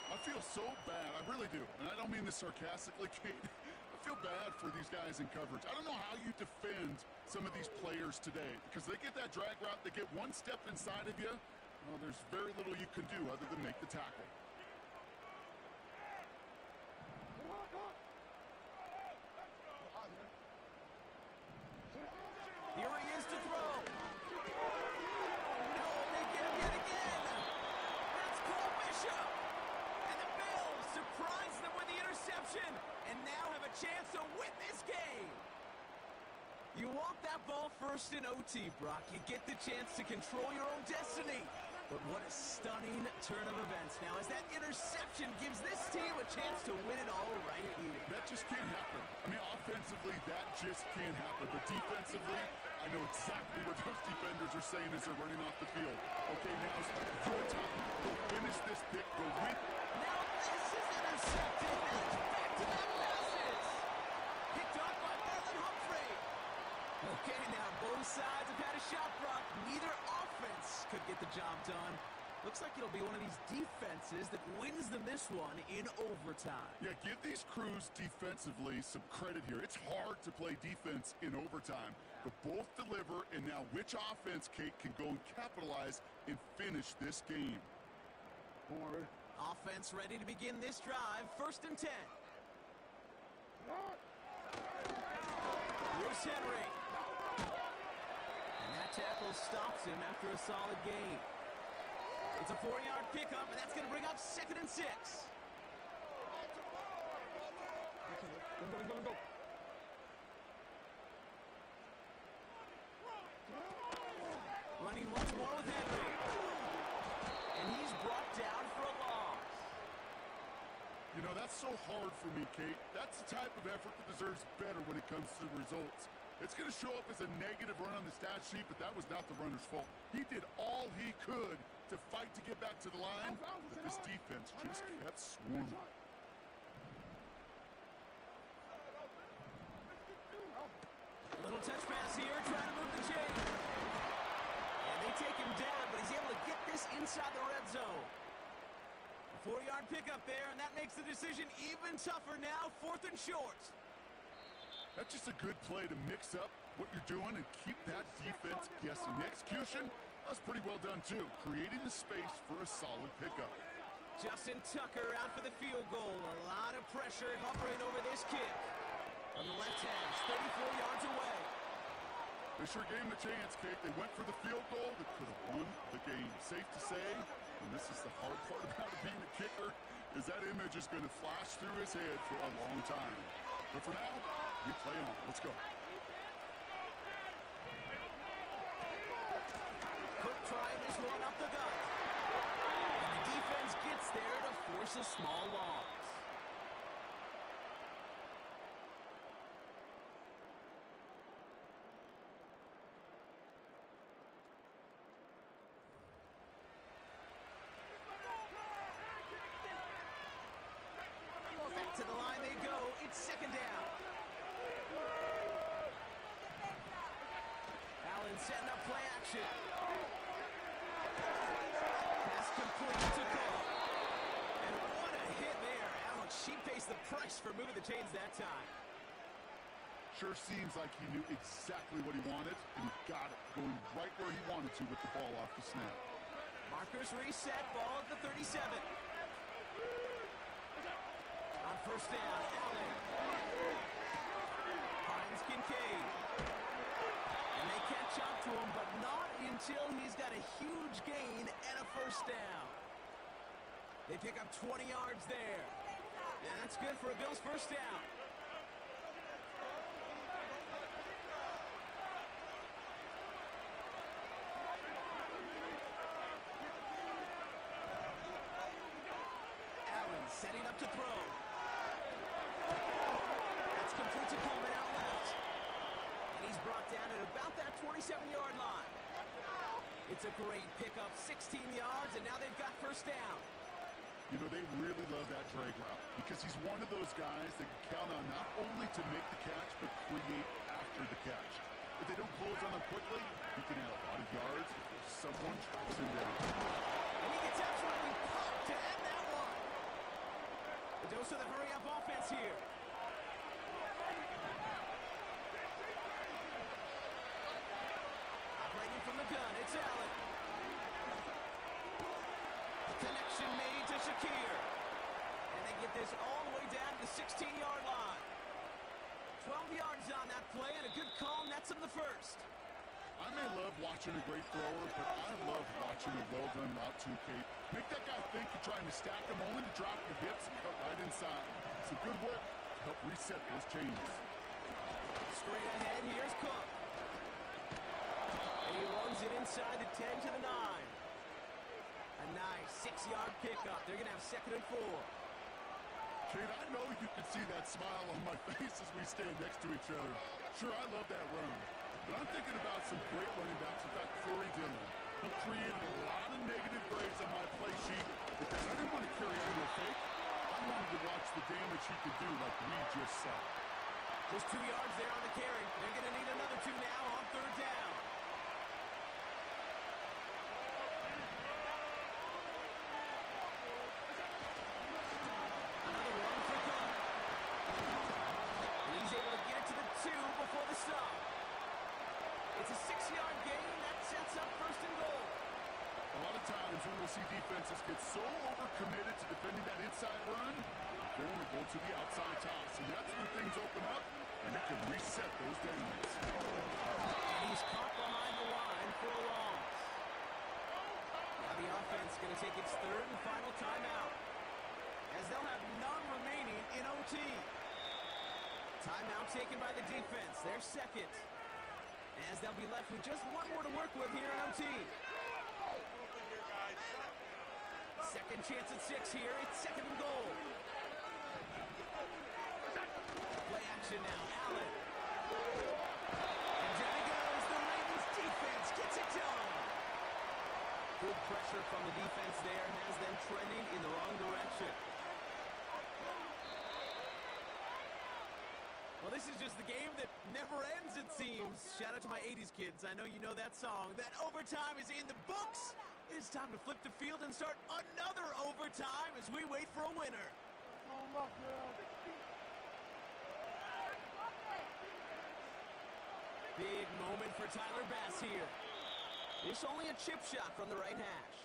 E: I feel so bad, I really do. And I don't mean this sarcastically, Kate. I feel bad for these guys in coverage. I don't know how you defend some of these players today, because they get that drag route, they get one step inside of you. Well, there's very little you can do other than make the tackle.
D: Here he is to throw. No, they get him yet again. That's Cole Bishop. And the Bills surprise them with the interception and now have a chance to win this game. You want that ball first in OT, Brock. You get the chance to control your own destiny. But what a stunning turn of events. Now, as that interception gives this team a chance to win it all right here.
E: That just can't happen. I mean, offensively, that just can't happen. But defensively, I know exactly what those defenders are saying as they're running off the field. Okay, now it's your time. Go finish this pick. Go win.
D: Now this is intercepted. And it's back-to-back passes. Picked off by Marlon Humphrey. Okay, now both sides have had a shot, Brock. Neither offense could get the job done. Looks like it'll be one of these defenses that wins them this one in overtime.
E: Yeah, give these crews defensively some credit here. It's hard to play defense in overtime, but both deliver, and now which offense, Kate, can go and capitalize and finish this game?
D: Offense ready to begin this drive. 1st and 10. Bruce Henry. And that tackle stops him after a solid gain. It's a 4-yard pickup, and that's going to bring up 2nd and 6.
B: Go.
D: Running once more with Henry. And he's brought down for a loss.
E: You know, that's so hard for me, Kate. That's the type of effort that deserves better when it comes to the results. It's going to show up as a negative run on the stat sheet, but that was not the runner's fault. He did all he could to fight to get back to the line, but this defense just kept swarming.
D: A little touch pass here, trying to move the chain. And they take him down, but he's able to get this inside the red zone. A 4-yard pickup there, and that makes the decision even tougher now. 4th and short.
E: That's just a good play to mix up what you're doing and keep that defense guessing. The execution, that's pretty well done too, creating the space for a solid pickup.
D: Justin Tucker out for the field goal. A lot of pressure hovering over this kick. On the left hash, 34 yards away.
E: They sure gave him a chance, Kate. They went for the field goal that could have won the game. Safe to say, and this is the hard part about being a kicker, is that image is going to flash through his head for a long time. But for now, you play on. Let's go.
D: Cook trying this one up the gut. And the defense gets there to force a small loss. Back to the line they go. It's 2nd down. Allen setting up play action. Pass complete to Cole. And what a hit there. Alex, she pays the price for moving the chains that time.
E: Sure seems like he knew exactly what he wanted, and he got it, going right where he wanted to with the ball off the snap.
D: Markers reset, ball at the 37. first down. Allen. Finds Kincaid. And they catch up to him, but not until he's got a huge gain and a first down. They pick up 20 yards there. And that's good for a Bills first down. Allen setting up to throw. That's complete to Coleman out left. And he's brought down at about that 27-yard line. It's a great pickup, 16 yards, and now they've got first down.
E: You know, they really love that drag route because he's one of those guys that can count on not only to make the catch, but create after the catch. If they don't close on him quickly, he can add a lot of yards if someone tracks him down.
D: And he gets absolutely pumped to end that one. The dose of the hurry-up offense here. Operating from the gun, it's Allen. Connection made to Shakir. And they get this all the way down to the 16-yard line. 12 yards on that play, and a good call nets him the first.
E: I may love watching a great thrower, but I love watching a well-done route to Kate. Make that guy think you're trying to stack him, only to drop your hips and cut right inside. Some good work to help reset those chains.
D: Straight ahead, here's Cook. And he runs it inside the 10 to the 9. A nice 6-yard pickup. They're going to have 2nd and 4.
E: Kate, I know you can see that smile on my face as we stand next to each other. Sure, I love that run. But I'm thinking about some great running backs. In fact, Corey Dillon. He created a lot of negative grades on my play sheet because I didn't want to carry on no fake. I wanted to watch the damage he could do like we just saw.
D: Just 2 yards there on the carry. They're going to need another 2 now on 3rd down. Another run for Cook. And he's able to get it to the 2 before the stop. It's a 6-yard gain that sets up 1st and goal.
E: A lot of times when we'll see defenses get so overcommitted to defending that inside run, they're going to go to the outside toss. And that's when things open up, and it can reset those downs.
D: And he's caught behind the line for a loss. Now the offense going to take its 3rd and final timeout, as they'll have none remaining in OT. Timeout taken by the defense, their 2nd. As they'll be left with just 1 more to work with here in OT. 2nd chance at 6 here. It's 2nd and goal. Play action now. Allen. And down he goes. The Ravens defense gets it done. Good pressure from the defense there has them trending in the wrong direction. Well, this is just the game that never ends, it seems. Shout out to my 80s kids. I know you know that song. That overtime is in the books. It is time to flip the field and start another overtime as we wait for a winner. Big moment for Tyler Bass here. It's only a chip shot from the right hash.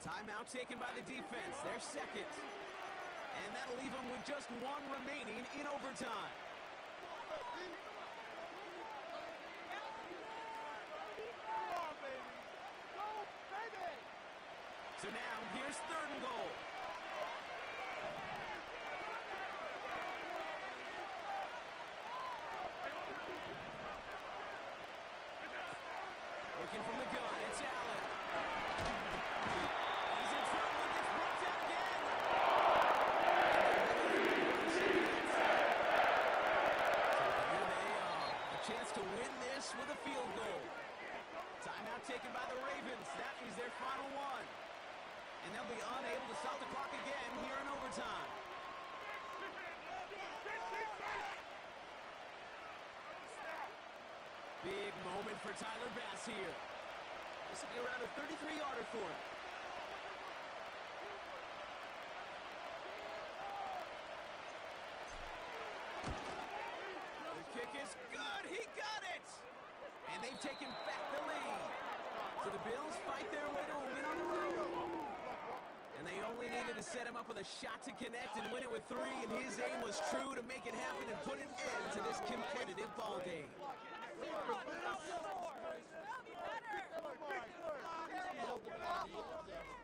D: Timeout taken by the defense. Their 2nd. And that'll leave them with just 1 remaining in overtime. So now, here's 3rd and goal. Looking from the gun, it's Allen. He's in trouble, gets brought down again. A chance to win this with a field goal. Timeout taken by the Ravens. That is their final one. And they'll be unable to stop the clock again here in overtime. Big moment for Tyler Bass here. This will be around a 33-yarder for him. The kick is good. He got it. And they've taken back the lead. So the Bills fight their way to a win on the road. And And they only needed to set him up with a shot to connect and win it with 3, and his aim was true to make it happen and put an end to this competitive ball game.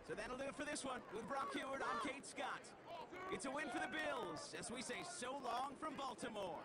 D: So that'll do it for this one. With Brock Heward, I'm Kate Scott. It's a win for the Bills, as we say so long from Baltimore.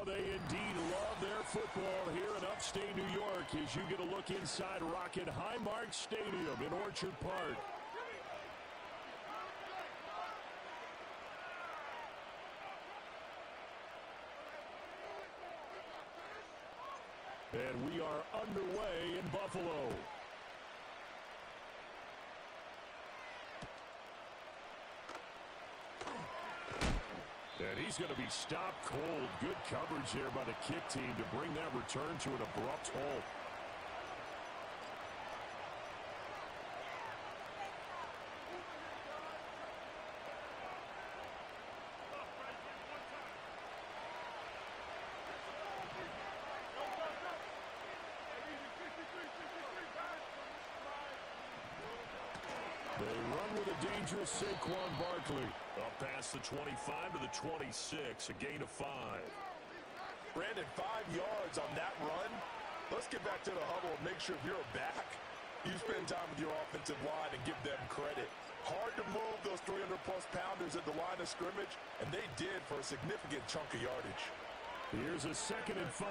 F: Oh, they indeed love their football here in upstate New York as you get a look inside Rocket Highmark Stadium in Orchard Park. And we are underway in Buffalo. And he's going to be stopped cold. Good coverage there by the kick team to bring that return to an abrupt halt. They run with a dangerous Saquon Barkley. Up past the 25 to the 26, a gain of 5.
H: Brandon, 5 yards on that run. Let's get back to the huddle and make sure if you're a back, you spend time with your offensive line and give them credit. Hard to move those 300-plus pounders at the line of scrimmage, and they did for a significant chunk of yardage.
F: Here's a 2nd and 5.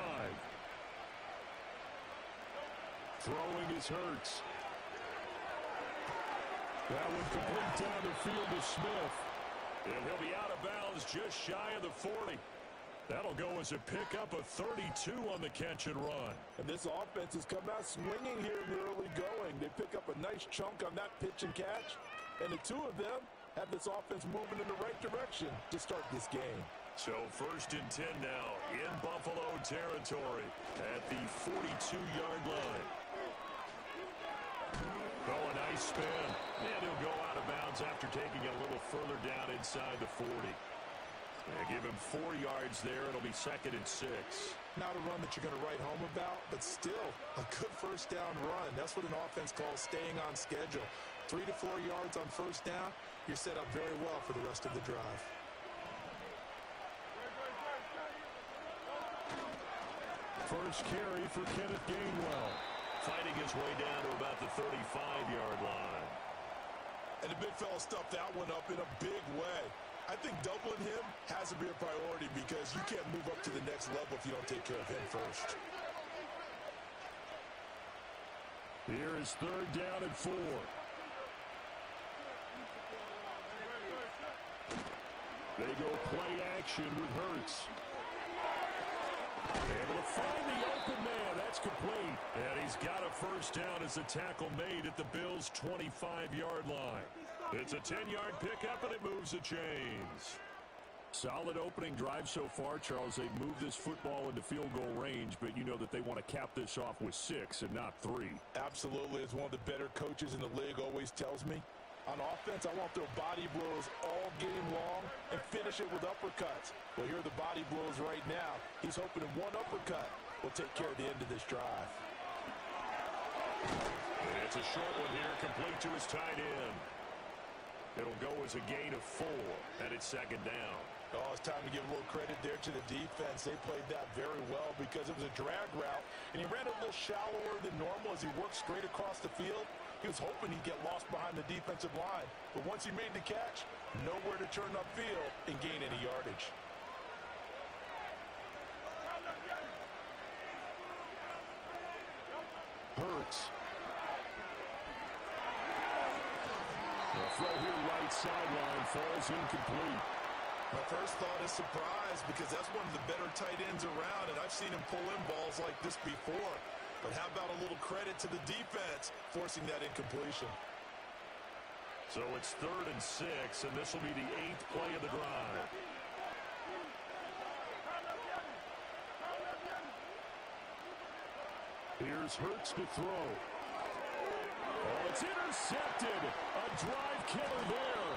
F: Throwing is Hurts. That one complete down the field to Smith. And he'll be out of bounds just shy of the 40. That'll go as a pickup of 32 on the catch and run.
H: And this offense has come out swinging here in the early going. They pick up a nice chunk on that pitch and catch. And the two of them have this offense moving in the right direction to start this game.
F: So 1st and 10 now in Buffalo territory at the 42-yard line. Oh, a nice spin. And he'll go out of bounds after taking it a little further down inside the 40. And give him 4 yards there. It'll be 2nd and 6.
H: Not a run that you're going to write home about, but still a good first down run. That's what an offense calls staying on schedule. 3 to 4 yards on first down. You're set up very well for the rest of the drive.
F: First carry for Kenneth Gainwell. Fighting his way down to about the 35-yard line.
H: And the big fella stuffed that one up in a big way. I think doubling him has to be a priority because you can't move up to the next level if you don't take care of him first.
F: Here is 3rd down and 4. They go play action with Hurts. Able to find the open man. That's complete. And he's got a first down as the tackle made at the Bills' 25-yard line. It's a 10-yard pickup, and it moves the chains. Solid opening drive so far, Charles. They've moved this football into field goal range, but you know that they want to cap this off with 6 and not 3.
H: Absolutely. As one of the better coaches in the league always tells me, on offense, I want to throw body blows all game long and finish it with uppercuts. Well, here are the body blows right now. He's hoping that one uppercut will take care of the end of this drive.
F: And it's a short one here, complete to his tight end. It'll go as a gain of 4, and it's 2nd down.
H: Oh, it's time to give a little credit there to the defense. They played that very well because it was a drag route, and he ran a little shallower than normal as he worked straight across the field. He was hoping he'd get lost behind the defensive line. But once he made the catch, nowhere to turn upfield and gain any yardage.
F: Hurts. The throw here right sideline falls incomplete.
H: My first thought is surprise because that's one of the better tight ends around, and I've seen him pull in balls like this before. But how about a little credit to the defense forcing that incompletion?
F: So it's 3rd and 6, and this will be the 8th play of the drive. Here's Hurts to throw. Oh, it's intercepted. A drive killer there.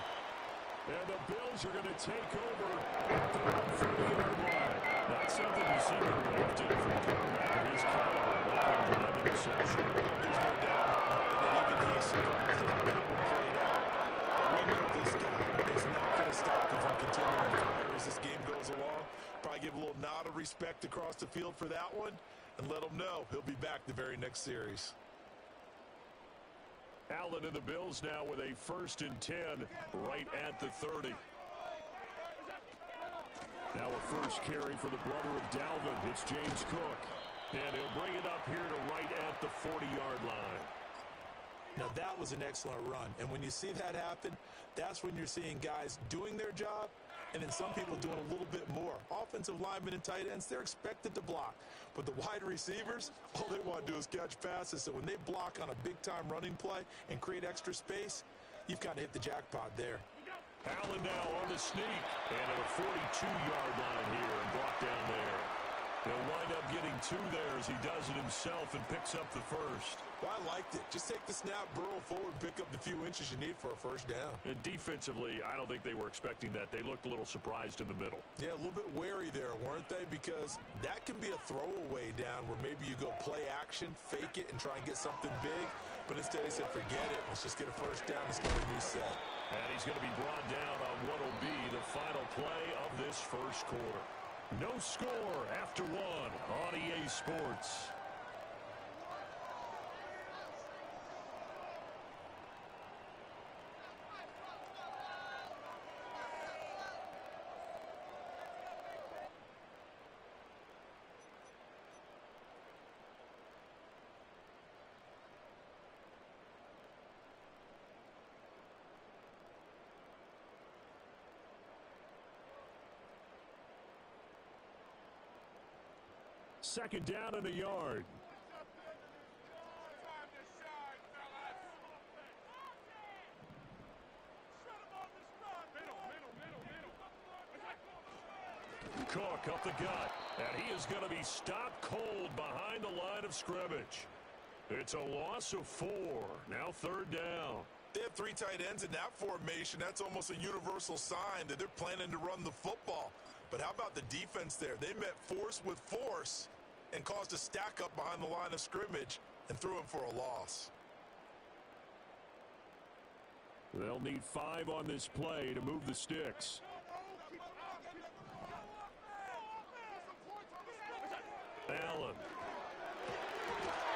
F: And the Bills are going to take over at the 30-yard line. Not something you see very often from a quarterback of his caliber. Drive interception.
H: There's no doubt that even he's surprised at how that one played out. We know this guy is not going to stop him from continuing to fire as this game goes along. Probably give a little nod of respect across the field for that one and let him know he'll be back the very next series.
F: Allen and the Bills now with a 1st and 10 right at the 30. Now Now a first carry for the brother of Dalvin. It's James Cook. And he'll bring it up here to right at the 40-yard line.
H: Now that was an excellent run. And when you see that happen, that's when you're seeing guys doing their job and then some people doing a little bit more. Offensive linemen and tight ends, they're expected to block. But the wide receivers, all they want to do is catch passes. So when they block on a big-time running play and create extra space, you've got to hit the jackpot there.
F: Allen now on the sneak. And at a 42-yard line here and brought down there. He'll wind up getting 2 there as he does it himself and picks up the first.
H: Well, I liked it. Just take the snap, burrow forward, pick up the few inches you need for a first down.
F: And defensively, I don't think they were expecting that. They looked a little surprised in the middle.
H: Yeah, a little bit wary there, weren't they? Because that can be a throwaway down where maybe you go play action, fake it, and try and get something big. But instead they said, forget it. Let's just get a first down. Let's get a new set.
F: And he's going to be brought down on what will be the final play of this first quarter. No score after 1 on EA Sports. Second down and a yard. Cook up the gut, and he is going to be stopped cold behind the line of scrimmage. It's a loss of 4. Now third down.
H: They have 3 tight ends in that formation. That's almost a universal sign that they're planning to run the football. But how about the defense there? They met force with force and caused a stack up behind the line of scrimmage and threw him for a loss.
F: They'll need 5 on this play to move the sticks. Allen.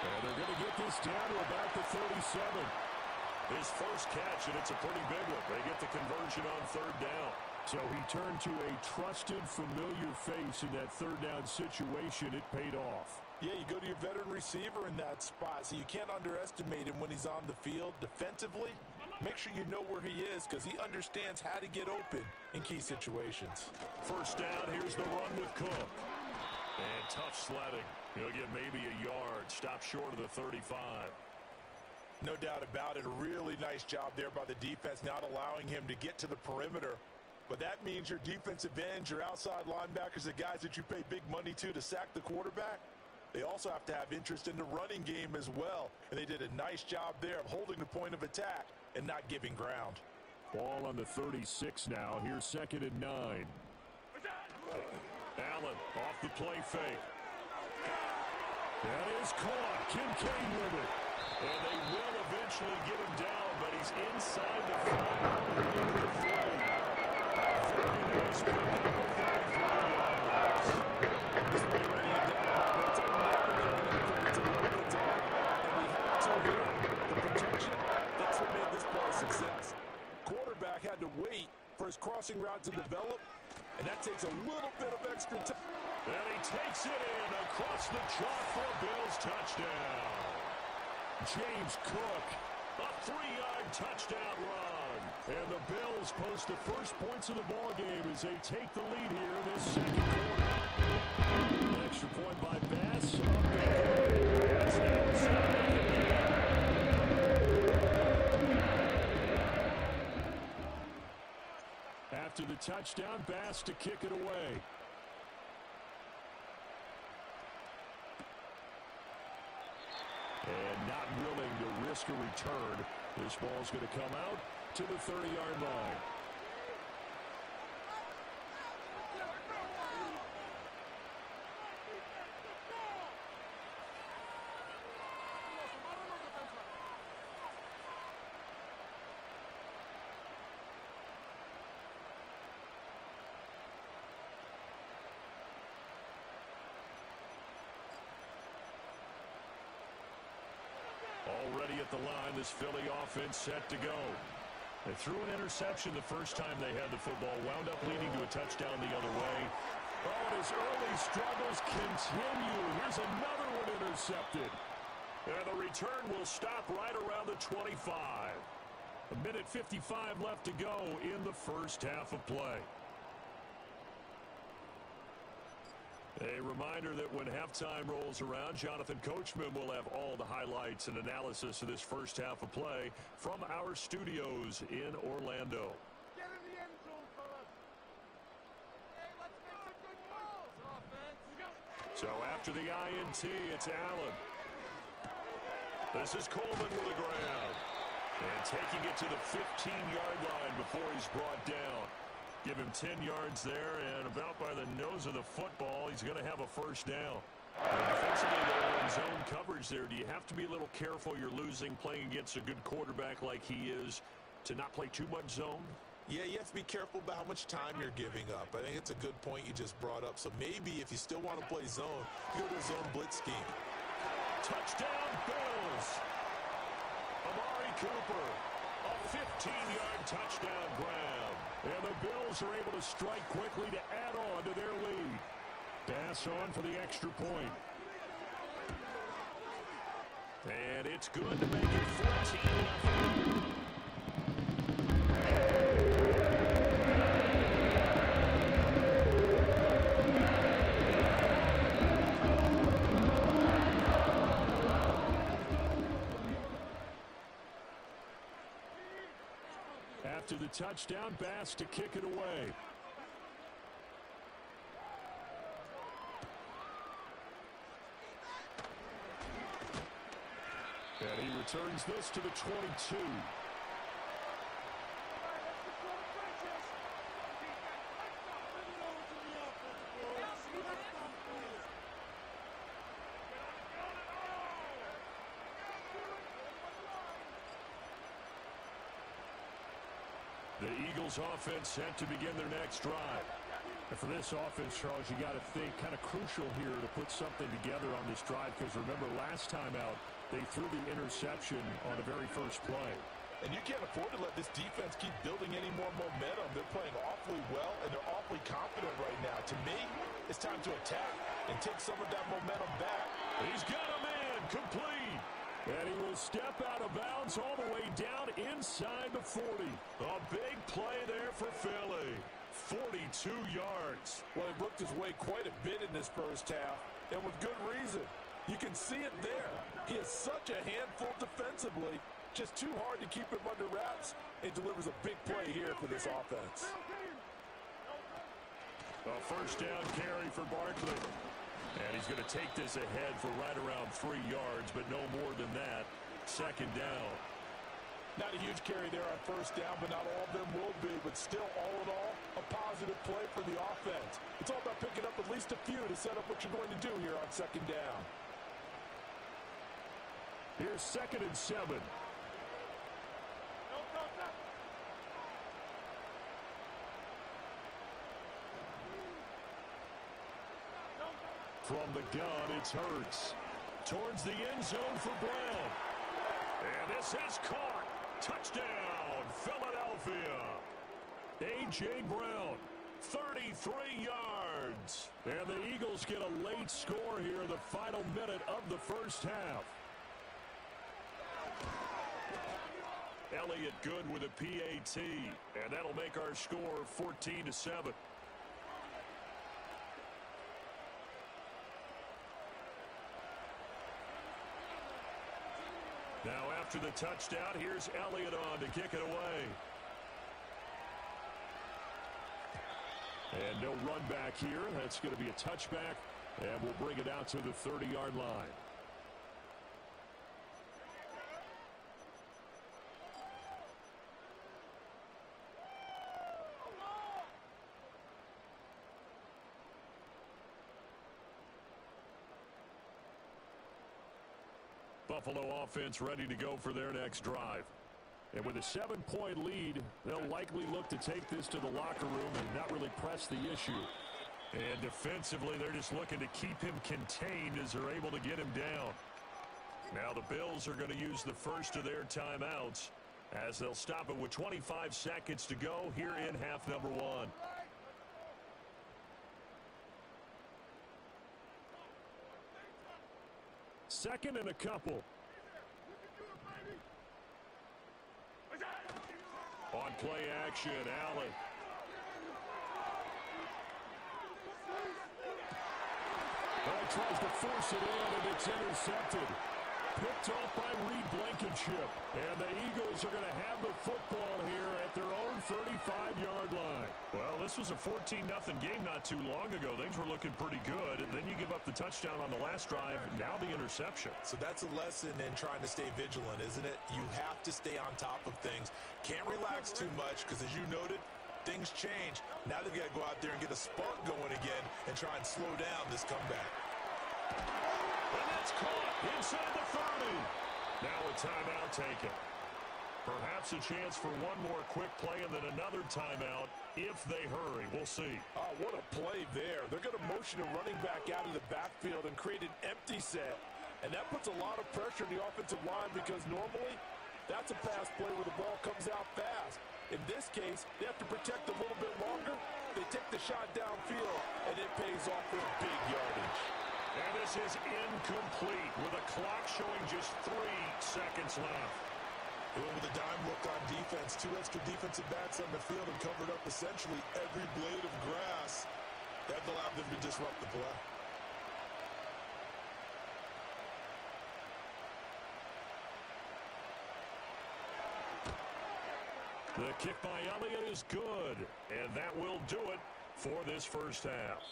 F: And they're going to get this down to about the 37. His first catch, and it's a pretty big one. They get the conversion on third down. So he turned to a trusted, familiar face in that third down situation. It paid off.
H: Yeah, you go to your veteran receiver in that spot, so you can't underestimate him when he's on the field defensively. Make sure you know where he is because he understands how to get open in key situations.
F: First down, here's the run with Cook. And tough sledding. He'll get maybe a yard. Stop short of the 35.
H: No doubt about it. A really nice job there by the defense, not allowing him to get to the perimeter. But that means your defensive ends, your outside linebackers, the guys that you pay big money to sack the quarterback, they also have to have interest in the running game as well. And they did a nice job there of holding the point of attack and not giving ground.
F: Ball on the 36 now. Here's 2nd and 9. Allen off the play fake. That is caught. Kincaid with it. And they will eventually get him down, but he's inside the 5.
H: Quarterback had to wait for his crossing route to develop, and that takes a little bit of extra time.
F: And he takes it in across the chalk for a Bills touchdown. James Cook, a 3-yard touchdown run. And the Bills post the first points of the ballgame as they take the lead here in this second quarter. An extra point by Bass. After the touchdown, Bass to kick it away. And not willing to risk a return. This ball's going to come out to the 30-yard line. Already at the line, this Philly offense set to go. They threw an interception the first time they had the football, wound up leading to a touchdown the other way. Oh, and his early struggles continue. Here's another one intercepted. And the return will stop right around the 25. A minute 55 left to go in the first half of play. A reminder that when halftime rolls around, Jonathan Coachman will have all the highlights and analysis of this first half of play from our studios in Orlando.
I: Get in the end zone, fellas. Hey, let's make some good calls, offense.
F: So after the INT, it's Allen. This is Coleman with a grab. And taking it to the 15-yard line before he's brought down. Give him 10 yards there, and about by the nose of the football, he's going to have a first down. Defensively, they're in zone coverage there. Do you have to be a little careful you're losing playing against a good quarterback like he is to not play too much zone?
H: Yeah, you have to be careful about how much time you're giving up. I think it's a good point you just brought up. So maybe if you still want to play zone, go to zone blitz scheme.
F: Touchdown, Bills. Amari Cooper, a 15-yard touchdown grab. And the Bills are able to strike quickly to add on to their lead. Pass on for the extra point. And it's good to make it 14-11. After the touchdown, Bass to kick it away. And he returns this to the 22. The Eagles offense set to begin their next drive. And for this offense, Charles, you got to think kind of crucial here to put something together on this drive, because remember last time out, they threw the interception on the very first play.
H: And you can't afford to let this defense keep building any more momentum. They're playing awfully well, and they're awfully confident right now. To me, it's time to attack and take some of that momentum back.
F: He's got a man complete. And he will step out of bounds all the way down inside the 40. A big play there for Philly. 42 yards.
H: Well, he worked his way quite a bit in this first half, and with good reason. You can see it there. He is such a handful defensively. Just too hard to keep him under wraps. It delivers a big play here for this offense.
F: A first down carry for Barkley. And he's going to take this ahead for right around 3 yards, but no more than that. Second down.
H: Not a huge carry there on first down, but not all of them will be. But still, all in all, a positive play for the offense. It's all about picking up at least a few to set up what you're going to do here on second down.
F: Here's 2nd and 7. From the gun, it's Hurts. Towards the end zone for Brown. And this is caught. Touchdown, Philadelphia. A.J. Brown, 33 yards. And the Eagles get a late score here in the final minute of the first half. Elliott good with a PAT. And that'll make our score 14-7. Now after the touchdown, here's Elliott on to kick it away. And no run back here. That's going to be a touchback, and we'll bring it out to the 30-yard line. Buffalo offense ready to go for their next drive. And with a 7-point lead, they'll likely look to take this to the locker room and not really press the issue. And defensively, they're just looking to keep him contained as they're able to get him down. Now the Bills are going to use the first of their timeouts as they'll stop it with 25 seconds to go here in half number 1. 2nd and a couple. On play action, Allen. Tries to force it in, and it's intercepted. Picked off by Reed Blankenship. And the Eagles are going to have the football here at their own 35-yard line. Well, this was a 14-0 game not too long ago. Things were looking pretty good. And then you give up the touchdown on the last drive, now the interception.
H: So that's a lesson in trying to stay vigilant, isn't it? You have to stay on top of things. Can't relax too much because, as you noted, things change. Now they've got to go out there and get a spark going again and try and slow down this comeback.
F: And that's caught inside the 30. Now a timeout taken. Perhaps a chance for one more quick play and then another timeout if they hurry. We'll see.
H: Oh, what a play there. They're going to motion a running back out of the backfield and create an empty set. And that puts a lot of pressure on the offensive line because normally that's a pass play where the ball comes out fast. In this case, they have to protect a little bit longer. They take the shot downfield, and it pays off with big yardage.
F: And this is incomplete with a clock showing just 3 seconds left.
H: They went with a dime look on defense. 2 extra defensive backs on the field and covered up essentially every blade of grass. That allowed them to disrupt the play.
F: The kick by Elliott is good, and that will do it for this first half.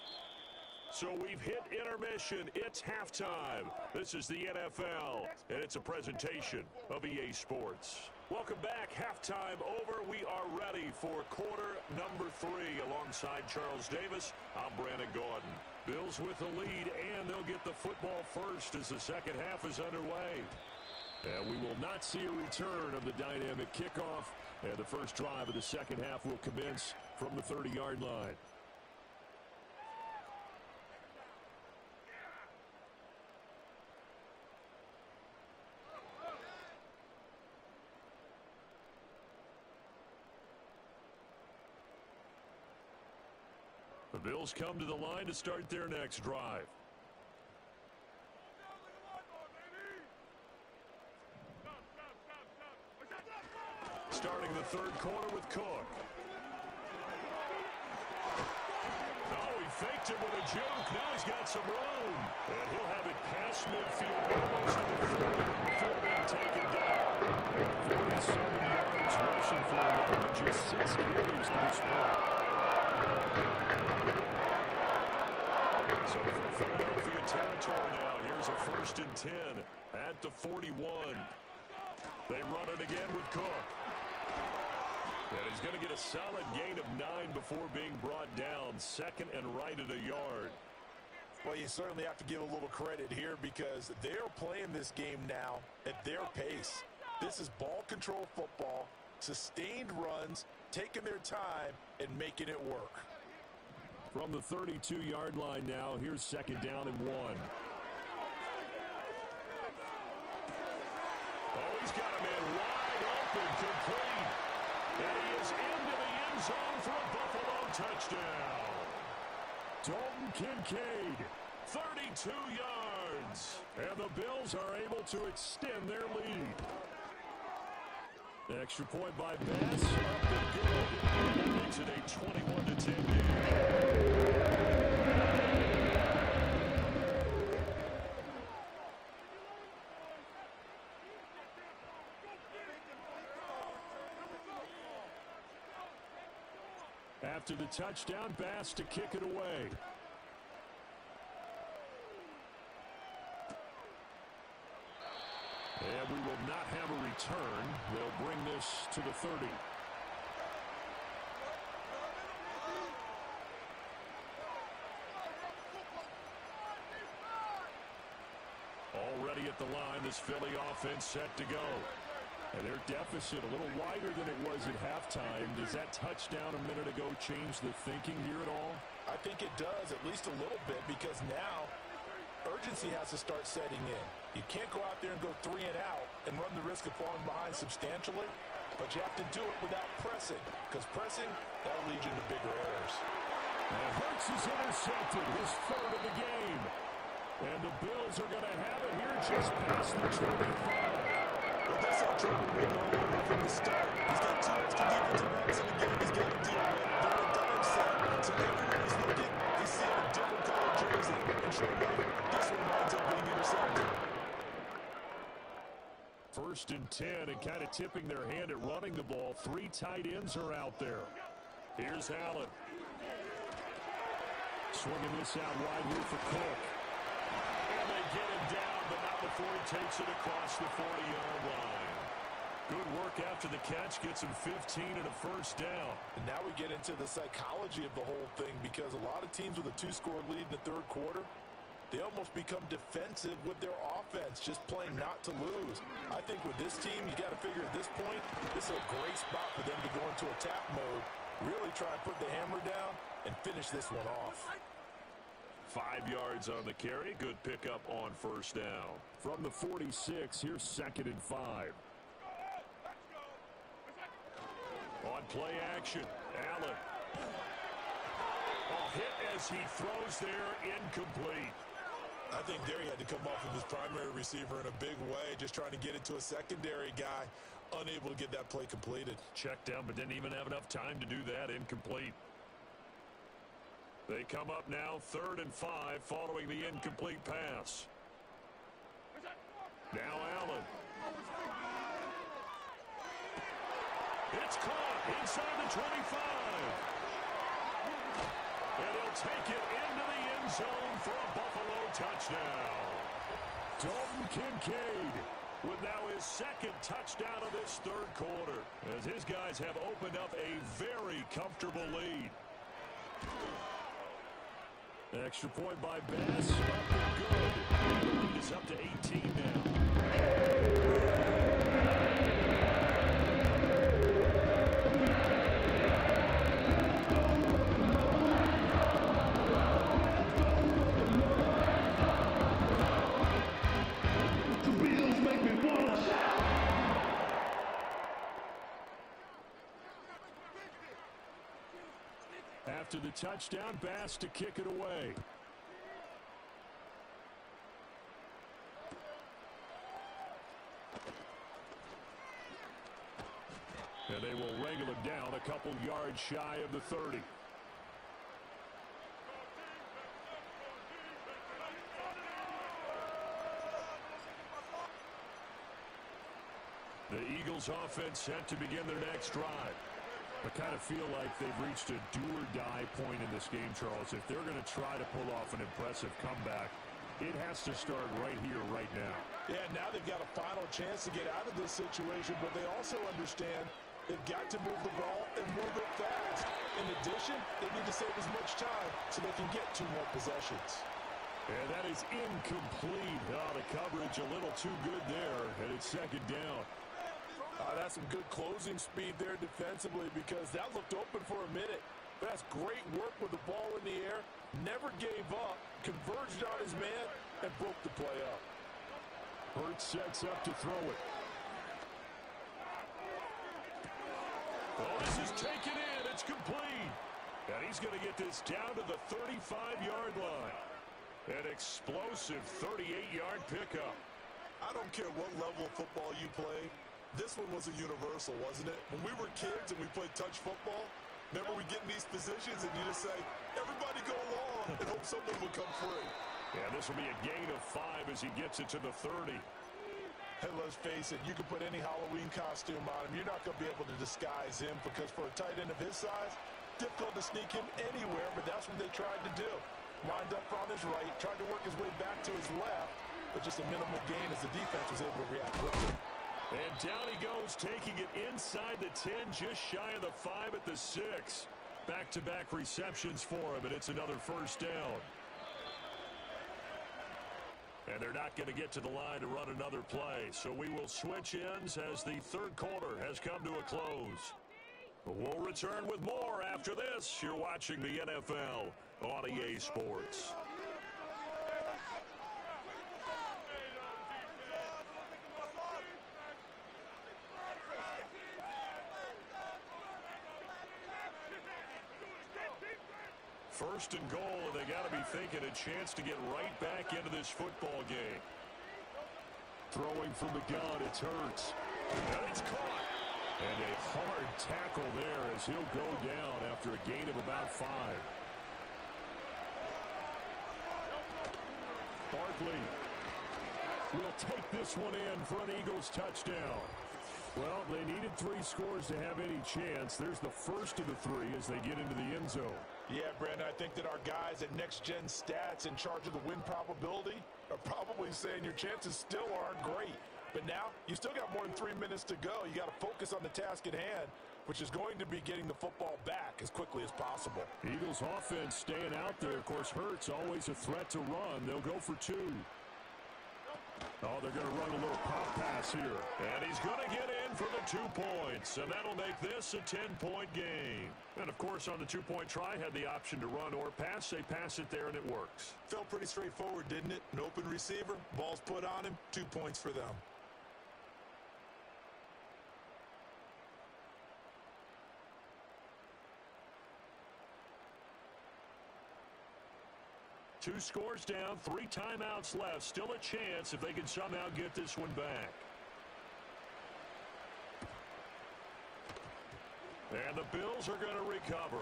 F: So we've hit intermission. It's halftime. This is the NFL, and it's a presentation of EA Sports. Welcome back. Halftime over. We are ready for quarter number 3. Alongside Charles Davis, I'm Brandon Gordon. Bills with the lead, and they'll get the football first as the second half is underway. And we will not see a return of the dynamic kickoff, and the first drive of the second half will commence from the 30-yard line. The Bills come to the line to start their next drive. Starting the third quarter with Cook. Oh, he faked it with a juke. Now he's got some room. And he'll have it past midfield almost to the 40 before being taken down. 47 yards rushing for a load of just 6 carries to the spot. So for Philadelphia territory now, here's a 1st and 10 at the 41. They run it again with Cook. And he's going to get a solid gain of 9 before being brought down. 2nd and right at a yard.
H: Well, you certainly have to give a little credit here because they're playing this game now at their pace. This is ball control football, sustained runs, taking their time, and making it work.
F: From the 32-yard line now, here's 2nd down and 1. Oh, he's got a man wide open, complete. And he is into the end zone for a Buffalo touchdown. Dalton Kincaid, 32 yards. And the Bills are able to extend their lead. Extra point by Bass, up and good. That makes it a 21-10 game. After the touchdown, Bass to kick it away. And we will not have a return. They'll bring this to the 30. Already at the line, this Philly offense set to go. And their deficit a little wider than it was at halftime. Does that touchdown a minute ago change the thinking here at all?
H: I think it does, at least a little bit, because now urgency has to start setting in. You can't go out there and go 3 and out and run the risk of falling behind substantially, but you have to do it without pressing, because pressing, that'll lead you into bigger errors.
F: And Hurts is intercepted, his 3rd of the game. And the Bills are going to have it here just past the 25.
H: Well, this had trouble being all over from the start. He's got 2 extra defensive backs in the game he's got to deal with. They're in a dime set, so everywhere he's looking, he's seeing a different color jersey. And sure enough, this one winds up being intercepted.
F: First and 10, and kind of tipping their hand at running the ball. 3 tight ends are out there. Here's Allen. Swinging this out wide here for Cook. And they get him down, but not before he takes it across the 40-yard line. Good work after the catch. Gets him 15 and a first down.
H: And now we get into the psychology of the whole thing, because a lot of teams with a 2-score lead in the third quarter, they almost become defensive with their offense, just playing not to lose. I think with this team, you got to figure at this point, this is a great spot for them to go into attack mode, really try and put the hammer down and finish this one off.
F: 5 yards on the carry. Good pickup on first down. From the 46, here's 2nd and 5. On play action, Allen. Hit as he throws there, incomplete.
H: I think there he had to come off of his primary receiver in a big way, just trying to get it to a secondary guy, unable to get that play completed.
F: Checked down, but didn't even have enough time to do that. Incomplete. They come up now 3rd and 5 following the incomplete pass. Now Allen. It's caught inside the 25. And he'll take it into the end zone for a Buffalo touchdown. Dalton Kincaid with now his 2nd touchdown of this third quarter, as his guys have opened up a very comfortable lead. Extra point by Bass. Up and good. The lead is up to 18 now. After the touchdown, Bass to kick it away. And they will wrangle him down a couple yards shy of the 30. The Eagles offense set to begin their next drive. I kind of feel like they've reached a do-or-die point in this game, Charles. If they're going to try to pull off an impressive comeback, it has to start right here, right now.
H: Yeah, now they've got a final chance to get out of this situation, but they also understand they've got to move the ball and move it fast. In addition, they need to save as much time so they can get 2 more possessions.
F: And that is incomplete. Oh, the coverage a little too good there, and it's 2nd down.
H: That's some good closing speed there defensively, because that looked open for a minute. But that's great work with the ball in the air. Never gave up, converged on his man, and broke the play up.
F: Hurts sets up to throw it. Oh, this is taken in. It's complete. And he's going to get this down to the 35-yard line. An explosive 38-yard pickup.
H: I don't care what level of football you play. This one was a universal, wasn't it? When we were kids and we played touch football, remember we get in these positions and you just say, everybody go along, and hope someone will come free.
F: Yeah, this will be a gain of 5 as he gets it to the 30.
H: Hey, let's face it, you can put any Halloween costume on him. You're not going to be able to disguise him, because for a tight end of his size, difficult to sneak him anywhere, but that's what they tried to do. Lined up on his right, tried to work his way back to his left, but just a minimal gain as the defense was able to react quickly.
F: And down he goes, taking it inside the 10, just shy of the 5 at the 6. Back-to-back receptions for him, and it's another first down. And they're not going to get to the line to run another play, so we will switch ends as the third quarter has come to a close. We'll return with more after this. You're watching the NFL on EA Sports. First and goal, and they got to be thinking a chance to get right back into this football game. Throwing from the gun, it's Hurts. And it's caught. And a hard tackle there as he'll go down after a gain of about 5. Barkley will take this one in for an Eagles touchdown. Well, they needed 3 scores to have any chance. There's the first of the 3 as they get into the end zone.
H: Yeah, Brandon, I think that our guys at Next Gen Stats in charge of the win probability are probably saying your chances still aren't great. But now, you still got more than 3 minutes to go. You got to focus on the task at hand, which is going to be getting the football back as quickly as possible.
F: Eagles offense staying out there. Of course, Hurts always a threat to run. They'll go for 2. Oh, they're going to run a little pop pass here. And he's going to get in for the 2 points. And that'll make this a 10-point game. And, of course, on the 2-point try, had the option to run or pass. They pass it there, and it works.
H: Felt pretty straightforward, didn't it? An open receiver, ball's put on him, 2 points for them.
F: Two scores down, 3 timeouts left. Still a chance if they can somehow get this one back. And the Bills are going to recover.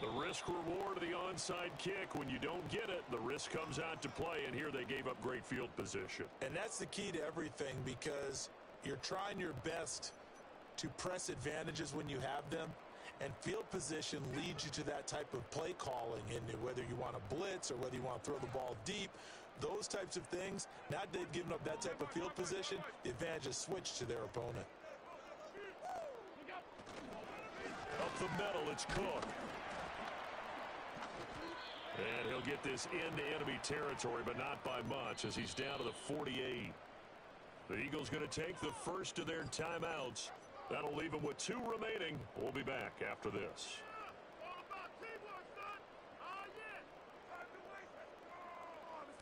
F: The risk-reward of the onside kick. When you don't get it, the risk comes out to play, and here they gave up great field position.
H: And that's the key to everything, because you're trying your best to press advantages when you have them. And field position leads you to that type of play calling, and whether you want to blitz or whether you want to throw the ball deep, those types of things. Now they've given up that type of field position, the advantage is switched to their opponent.
F: Up the middle, it's Cook. And he'll get this into enemy territory, but not by much, as he's down to the 48. The Eagles going to take the first of their timeouts. That'll leave them with 2 remaining. We'll be back after this.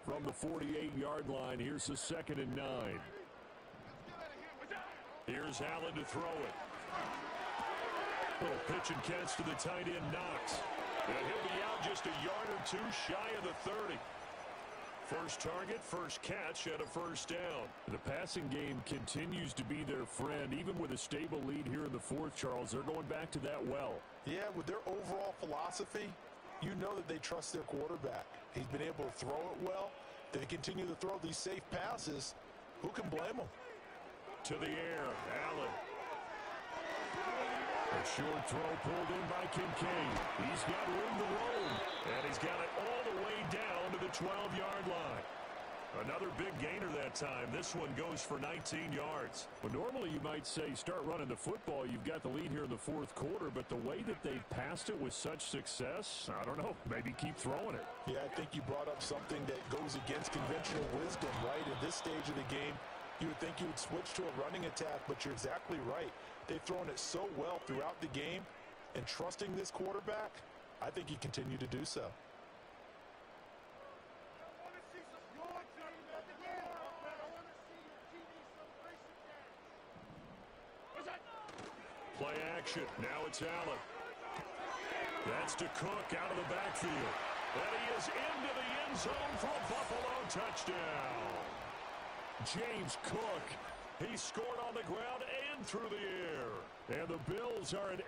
F: From the 48-yard line, here's the 2nd and 9. Here's Allen to throw it. Little pitch and catch to the tight end, Knox. And he'll be out just a yard or 2 shy of the 30. First target, first catch, and a first down. The passing game continues to be their friend. Even with a stable lead here in the 4th, Charles, they're going back to that well.
H: Yeah, with their overall philosophy, you know that they trust their quarterback. He's been able to throw it well. They continue to throw these safe passes. Who can blame them?
F: To the air, Allen. A short throw pulled in by Kincaid. He's got room to roll, and he's got it all the way down to the 12-yard line. Another big gainer that time. This one goes for 19 yards. Well, normally you might say start running the football. You've got the lead here in the 4th quarter, but the way that they passed it with such success, I don't know, maybe keep throwing it.
H: Yeah, I think you brought up something that goes against conventional wisdom, right? At this stage of the game, you would think you would switch to a running attack, but you're exactly right. They've thrown it so well throughout the game, and trusting this quarterback, I think you continue to do so.
F: Play action. Now it's Allen. That's to Cook out of the backfield. And he is into the end zone for a Buffalo touchdown. James Cook. He scored on the ground and through the air. And the Bills are an